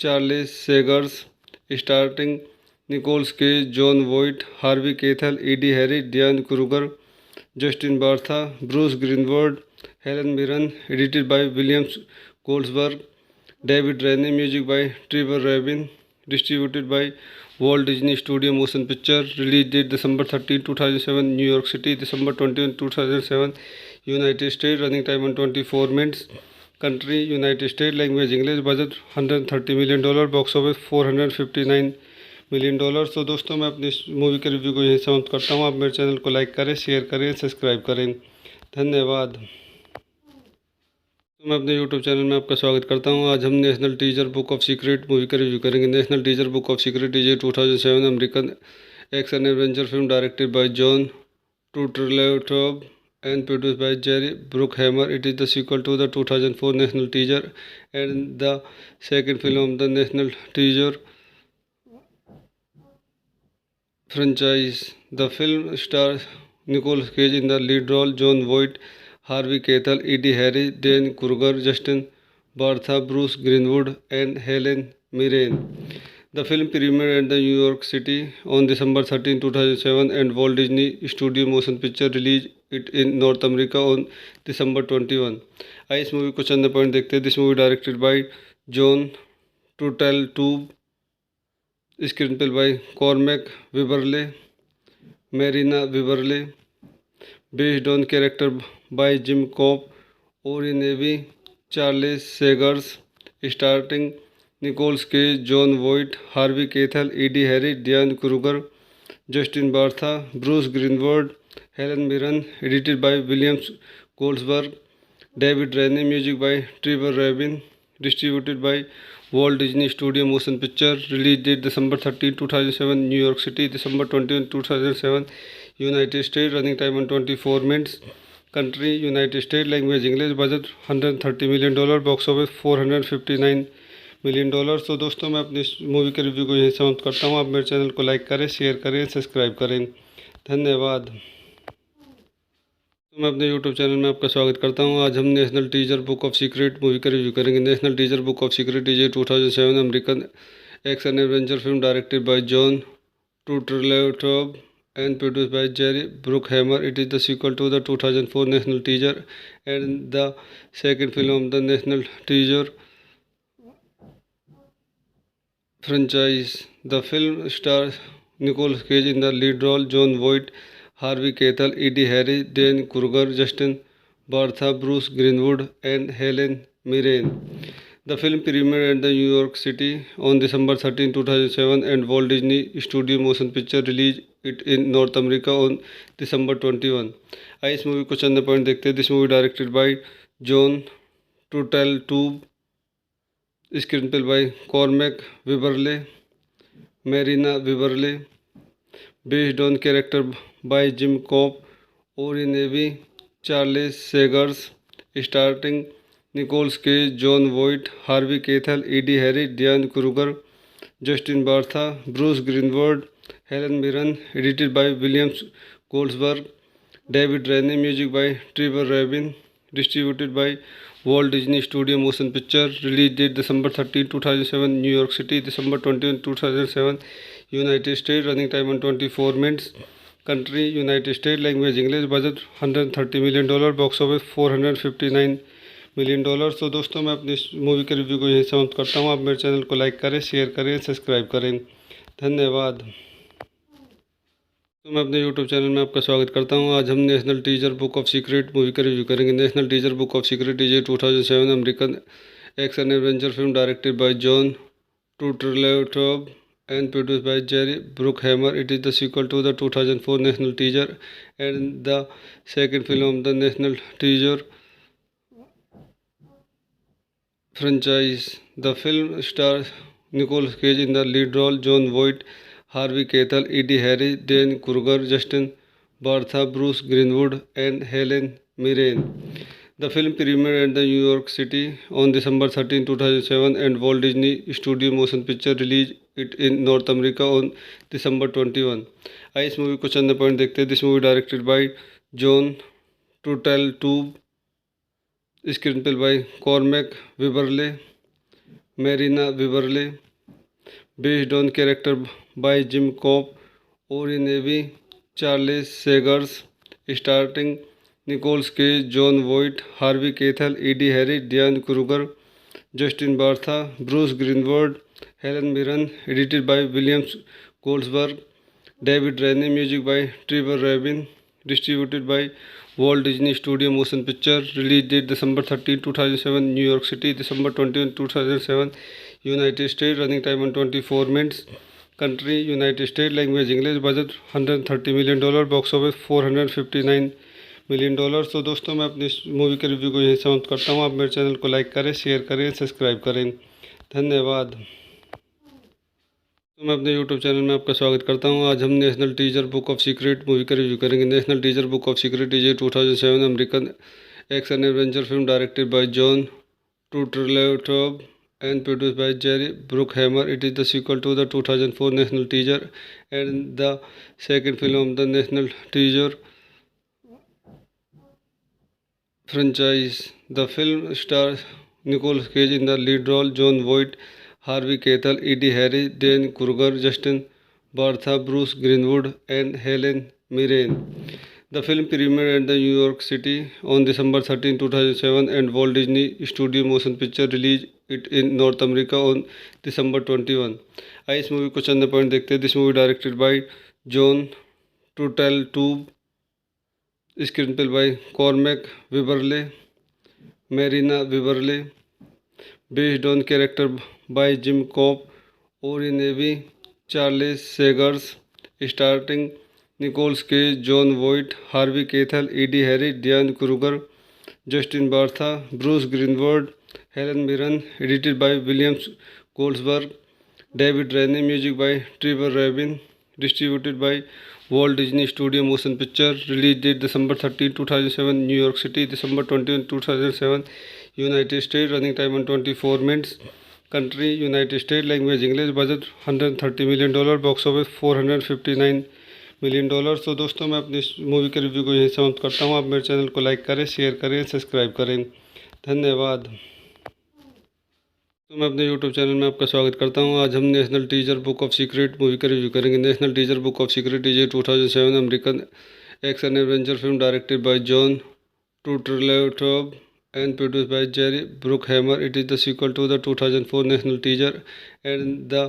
Charles Segars, starting Nicolas Cage, Jon Voight, Harvey Keitel, Ed Harry, Diane Kruger, Justin Bartha, Bruce Greenwood, Helen Mirren. Edited by Williams Goldenberg, David Rennie, music by Trevor Rabin, distributed by Walt Disney Studio Motion Picture. Release date December 13, 2007, New York City. December 21, 2007, United States. Running time 124 minutes. Country United States. Language English. Budget $130 million. Box office $459 million. तो दोस्तों मैं अपनी इस मूवी के रिव्यू को यहीं समाप्त करता हूँ। आप मेरे चैनल को लाइक करें, शेयर करें, सब्सक्राइब करें। धन्यवाद। तो मैं अपने यूट्यूब चैनल में आपका स्वागत करता हूं। आज हम national teacher book of secret movie का रिव्यू करेंगे। National teacher book of secret is a 2007 American action adventure film directed by Jon Turteltaub and produced by Jerry Bruckheimer. It is the sequel to the 2004 national teacher and the second film of the national teacher franchise. The film stars Nicolas Cage in the lead role, Jon Voight, Harvey Keitel, Edie Harris, Dan Kruger, Justin Bartha, Bruce Greenwood, and Helen Mirren. The film premiered at the New York City on December 13, 2007, and Walt Disney Studio Motion Picture released it in North America on December 21. आइए इस मूवी को चंद पॉइंट देखते हैं। This movie directed by Jon Turteltaub, screenplay by Cormac Wibberley, Marianne Wibberley, based on character by Jim Kouf, Oren Aviv, Charles Segars, starting Nicolas Cage, Jon Voight, Harvey Keitel, Ed Harris, Diane Kruger, Justin Bartha, Bruce Greenwood, Helen Mirren. Edited by Williams Goldenberg, David Rennie. Music by Trevor Rabin. Distributed by Walt Disney Studio Motion Picture. Release date December 13, 2007, New York City. December 21, 2007, United States. Running time 124 minutes. Country United States. Language English. Budget $130 million. Box office $459 million. तो दोस्तों मैं अपनी इस मूवी के रिव्यू को यहीं समाप्त करता हूँ। आप मेरे चैनल को लाइक करें, शेयर करें, सब्सक्राइब करें। धन्यवाद। मैं अपने यूट्यूब चैनल में आपका स्वागत करता हूं। आज हम national teacher book of secret movie का रिव्यू करेंगे। National teacher book of secret is a 2007 American action adventure film directed by Jon Turteltaub and produced by Jerry Bruckheimer. It is the sequel to the 2004 national teacher and the second film of the national teacher franchise. The film stars Nicolas Cage in the lead role, Jon Voight, Harvey Keitel, Edie Harris, Dan Kruger, Justin Bartha, Bruce Greenwood, and Helen Mirren. The film premiered at the New York City on December 13, 2007, and Walt Disney Studio Motion Picture released it in North America on December 21. आइए इस मूवी को चंद पॉइंट देखते हैं। This movie directed by Jon Turteltaub, screenplay by Cormac Wibberley, Marianne Wibberley, based on character by Jim Kouf, Oren Aviv, Charles Segars, starting Nicolas Cage, Jon Voight, Harvey Keitel, Ed Harris, Diane Kruger, Justin Bartha, Bruce Greenwood, Helen Mirren. Edited by Williams Goldenberg, David Rennie. Music by Trevor Rabin. Distributed by Walt Disney Studio Motion Picture. Release date December 13, 2007, New York City. December 21, 2007, United States. Running time 124 minutes. Country United States. Language English. Budget $130 million. Box office $459 million. तो दोस्तों मैं अपनी इस मूवी के रिव्यू को यहीं समाप्त करता हूँ। आप मेरे चैनल को लाइक करें, शेयर करें, सब्सक्राइब करें। धन्यवाद। तो मैं अपने यूट्यूब चैनल में आपका स्वागत करता हूं। आज हम national teacher book of secret movie का रिव्यू करेंगे। National teacher book of secret is a 2007 American action adventure film directed by Jon Turteltaub and produced by Jerry Bruckheimer. It is the sequel to the 2004 national teacher and the second film of the national teacher franchise. The film stars Nicolas Cage in the lead role, Jon Voight, Harvey Keitel, Edie Harris, Dan Kruger, Justin Bartha, Bruce Greenwood, and Helen Mirren. The film premiered at the New York City on December 13, 2007, and Walt Disney Studio Motion Picture released it in North America on December 21. आइए इस मूवी को चंद पॉइंट देखते हैं। This movie directed by Jon Turteltaub, screenplay by Cormac Wibberley, Marianne Wibberley, based on character by Jim Kouf, Oren Aviv, Charles Segars, starting Nicolas Cage, Jon Voight, Harvey Keitel, Ed Harris, Diane Kruger, Justin Bartha, Bruce Greenwood, Helen Mirren, edited by William Goldsberg. David Rennie, music by Trevor Rabin, distributed by Walt Disney Studio Motion Picture. Release date December 13, 2007, New York City, December 21, 2007, United States. Running time on 24 minutes. Country United States. Language English. Budget $130 million. Box office $459 million। तो दोस्तों मैं अपनी मूवी के रिव्यू को यहीं समाप्त करता हूँ। आप मेरे चैनल को लाइक करें, शेयर करें, सब्सक्राइब करें। धन्यवाद। तो मैं अपने यूट्यूब चैनल में आपका स्वागत करता हूं। आज हम national teaser book of secret movie का रिव्यू करेंगे। National teaser book of secret is a 2007 American action adventure film directed by Jon Turteltaub and produced by Jerry Bruckheimer. It is the sequel to the 2004 national teaser and the second film of the national teaser franchise. The film stars Nicolas Cage in the lead role, Jon Voight, Harvey Keitel, Eddie Harris, Dan Kruger, Justin Bartha, Bruce Greenwood, and Helen Mirren. The film premiered at the New York City on December 13, 2007, and Walt Disney Studio Motion Picture released it in North America on December 21। आइए इस मूवी को चंद पॉइंट देखते हैं। This movie directed by Jon Turteltaub, screen play by Cormac Wibberley, Merina Wibberley, based on character by Jim Kouf, Oren Aviv, Charles Segars, starting Nicolas Cage, Jon Voight, Harvey Keitel, Ed Harry, Diane Kruger, Justin Bartha, Bruce Greenwood, Helen Mirren. Edited by Williams Goldenberg, David Rennie, music by Trevor Rabin, distributed by Walt Disney studio motion picture. Release date December 13, 2007, New York city, December 21, 2007, United state. Running time on 24 minutes। Country United state. Language English. Budget $130 million। Box office $459 million। तो दोस्तों मैं अपनी मूवी के रिव्यू को यहीं समाप्त करता हूँ। आप मेरे चैनल को लाइक करें, शेयर करें, सब्सक्राइब करें। धन्यवाद। तो मैं अपने यूट्यूब चैनल में आपका स्वागत करता हूं। आज हम national teaser book of secret movie का रिव्यू करेंगे। National teaser book of secret is a 2007 American action adventure film directed by Jon Turteltaub and produced by Jerry Bruckheimer. It is the sequel to the 2004 national teaser and the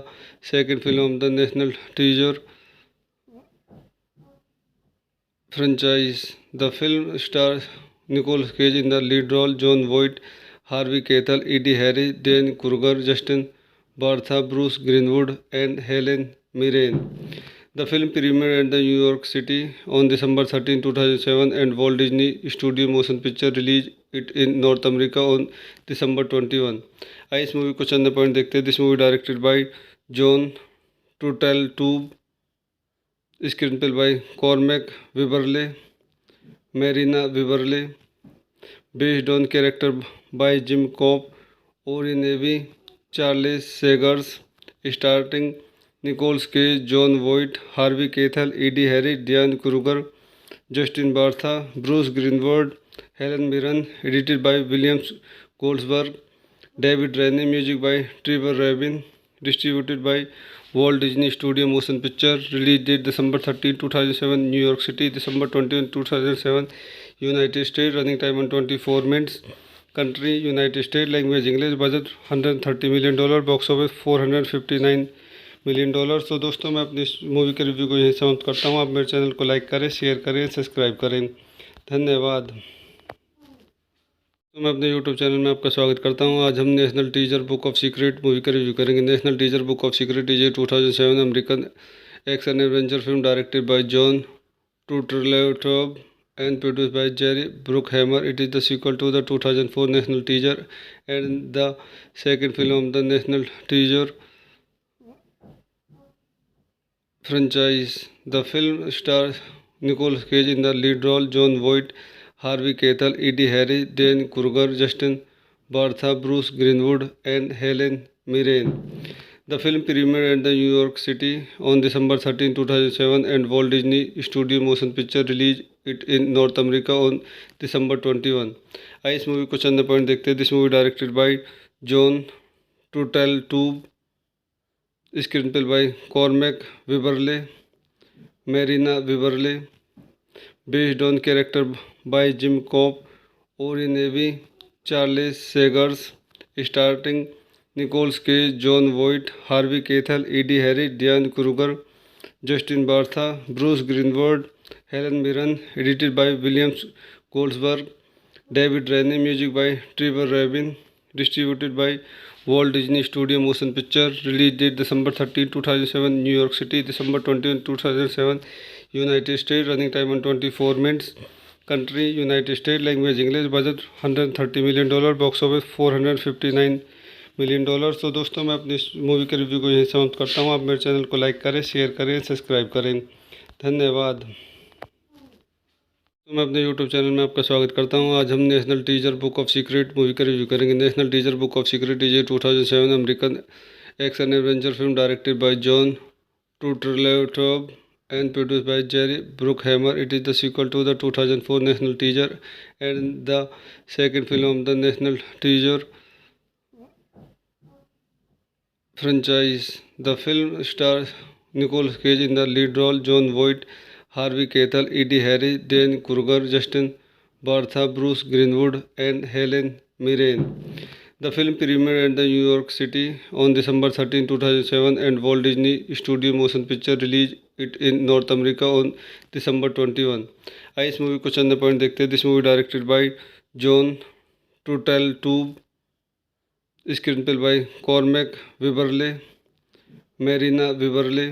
second film of the national teaser franchise. The film stars Nicolas Cage in the lead role, Jon Voight, Harvey Keitel, Eddie Harris, Dan Kruger, Justin Bartha, Bruce Greenwood, and Helen Mirren. The film premiered at the New York City on December 13, 2007, and Walt Disney Studio Motion Picture released it in North America on December 21। आइए इस मूवी को चंद पॉइंट देखते हैं। This movie directed by Jon Turteltaub, screen play by Cormac Wibberley, Merina Wibberley, based on character by Jim Kouf, Oren Aviv, Charles Segars, starting Nicolas Cage, Jon Voight, Harvey Keitel, Ed Harry, Diane Kruger, Justin Bartha, Bruce Greenwood, Helen Mirren. Edited by Williams Goldenberg, David Rennie, music by Trevor Rabin, distributed by Walt Disney studio motion picture. Release date December 13, 2007, New York city, December 21, 2007, United state. Running time on 24 minutes। Country United state. Language English. Budget $130 million। Box office $459 million। तो दोस्तों मैं अपनी मूवी के रिव्यू को यहीं समाप्त करता हूँ। आप मेरे चैनल को लाइक करें, शेयर करें, सब्सक्राइब करें। धन्यवाद। तो मैं अपने यूट्यूब चैनल में आपका स्वागत करता हूं। आज हम national teaser book of secret movie का रिव्यू करेंगे। National teaser book of secret is a 2007 American action adventure film directed by Jon Turteltaub and produced by Jerry Bruckheimer. It is the sequel to the 2004 national teaser and the second film of the national teaser franchise. The film stars Nicolas Cage in the lead role, Jon Voight, Harvey Keitel, Eddie Harris, Dan Kruger, Justin Bartha, Bruce Greenwood, and Helen Mirren. The film premiered at the New York City on December 13, 2007, and Walt Disney Studio Motion Picture released it in North America on December 21। आइए इस मूवी को चंद पॉइंट देखते हैं। This movie directed by Jon Turteltaub, screen play by Cormac Wibberley, Merina Wibberley, based on character by Jim Kouf, Oren Aviv, Charles Segars, starting Nicolas Cage, Jon Voight, Harvey Keitel, Ed Harris, Diane Kruger, Justin Bartha, Bruce Greenwood, Helen Mirren, edited by Williams Goldenberg, David Rennie, music by Trevor Rabin, distributed by Walt Disney studio motion picture, release date December 13, 2007, New York city, December 21, 2007, United state, running time 124 minutes, country United state, language English, budget $130 million, box office $459 million. तो दोस्तों मैं अपनी मूवी के रिव्यू को यहीं समाप्त करता हूँ। आप मेरे चैनल को लाइक करें, शेयर करें, सब्सक्राइब करें। धन्यवाद। तो मैं अपने YouTube चैनल में आपका स्वागत करता हूँ। आज हम national teaser book of secret movie का रिव्यू करेंगे। National teaser book of secret is a 2007 American action adventure film directed by Jon Turteltaub and produced by Jerry Bruckheimer. It is the sequel to the 2004 National Teaser and the second film of the National Teaser franchise. The film stars Nicolas Cage in the lead role, John Voight, Harvey Keitel, Eddie Harris, Dan Kruger, Justin Bartha, Bruce Greenwood, and Helen Mirren. The film premiered at the New York City on December 13, 2007, and Walt Disney Studio Motion Picture released it in North America on December 21. आइए इस मूवी को चंद पॉइंट देखते हैं। This movie directed by Jon Turteltaub, screen play by Cormac Wibberley, Merina Wibberley,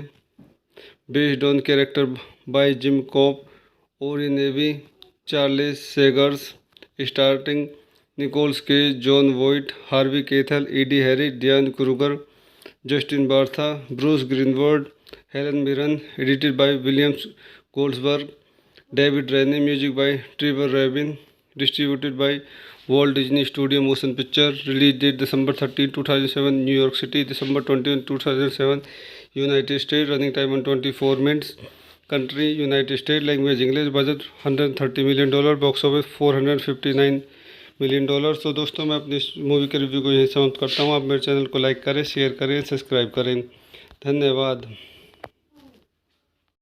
based on character by Jim Kouf, Oren Aviv, Charles Segars, starting Nicolas Cage, Jon Voight, Harvey Keitel, Ed Harris, Diane Kruger, Justin Bartha, Bruce Greenwood, Helen Mirren, edited by Williams Goldenberg, David Rennie, music by Trevor Rabin, distributed by Walt Disney studio motion picture, release date December 13, 2007, New York city, December 21, 2007, United state, running time 124 minutes, country United state, language English, budget $130 million, box office $459 million. तो दोस्तों मैं अपनी मूवी के रिव्यू को यहीं समाप्त करता हूँ। आप मेरे चैनल को लाइक करें, शेयर करें, सब्सक्राइब करें। धन्यवाद।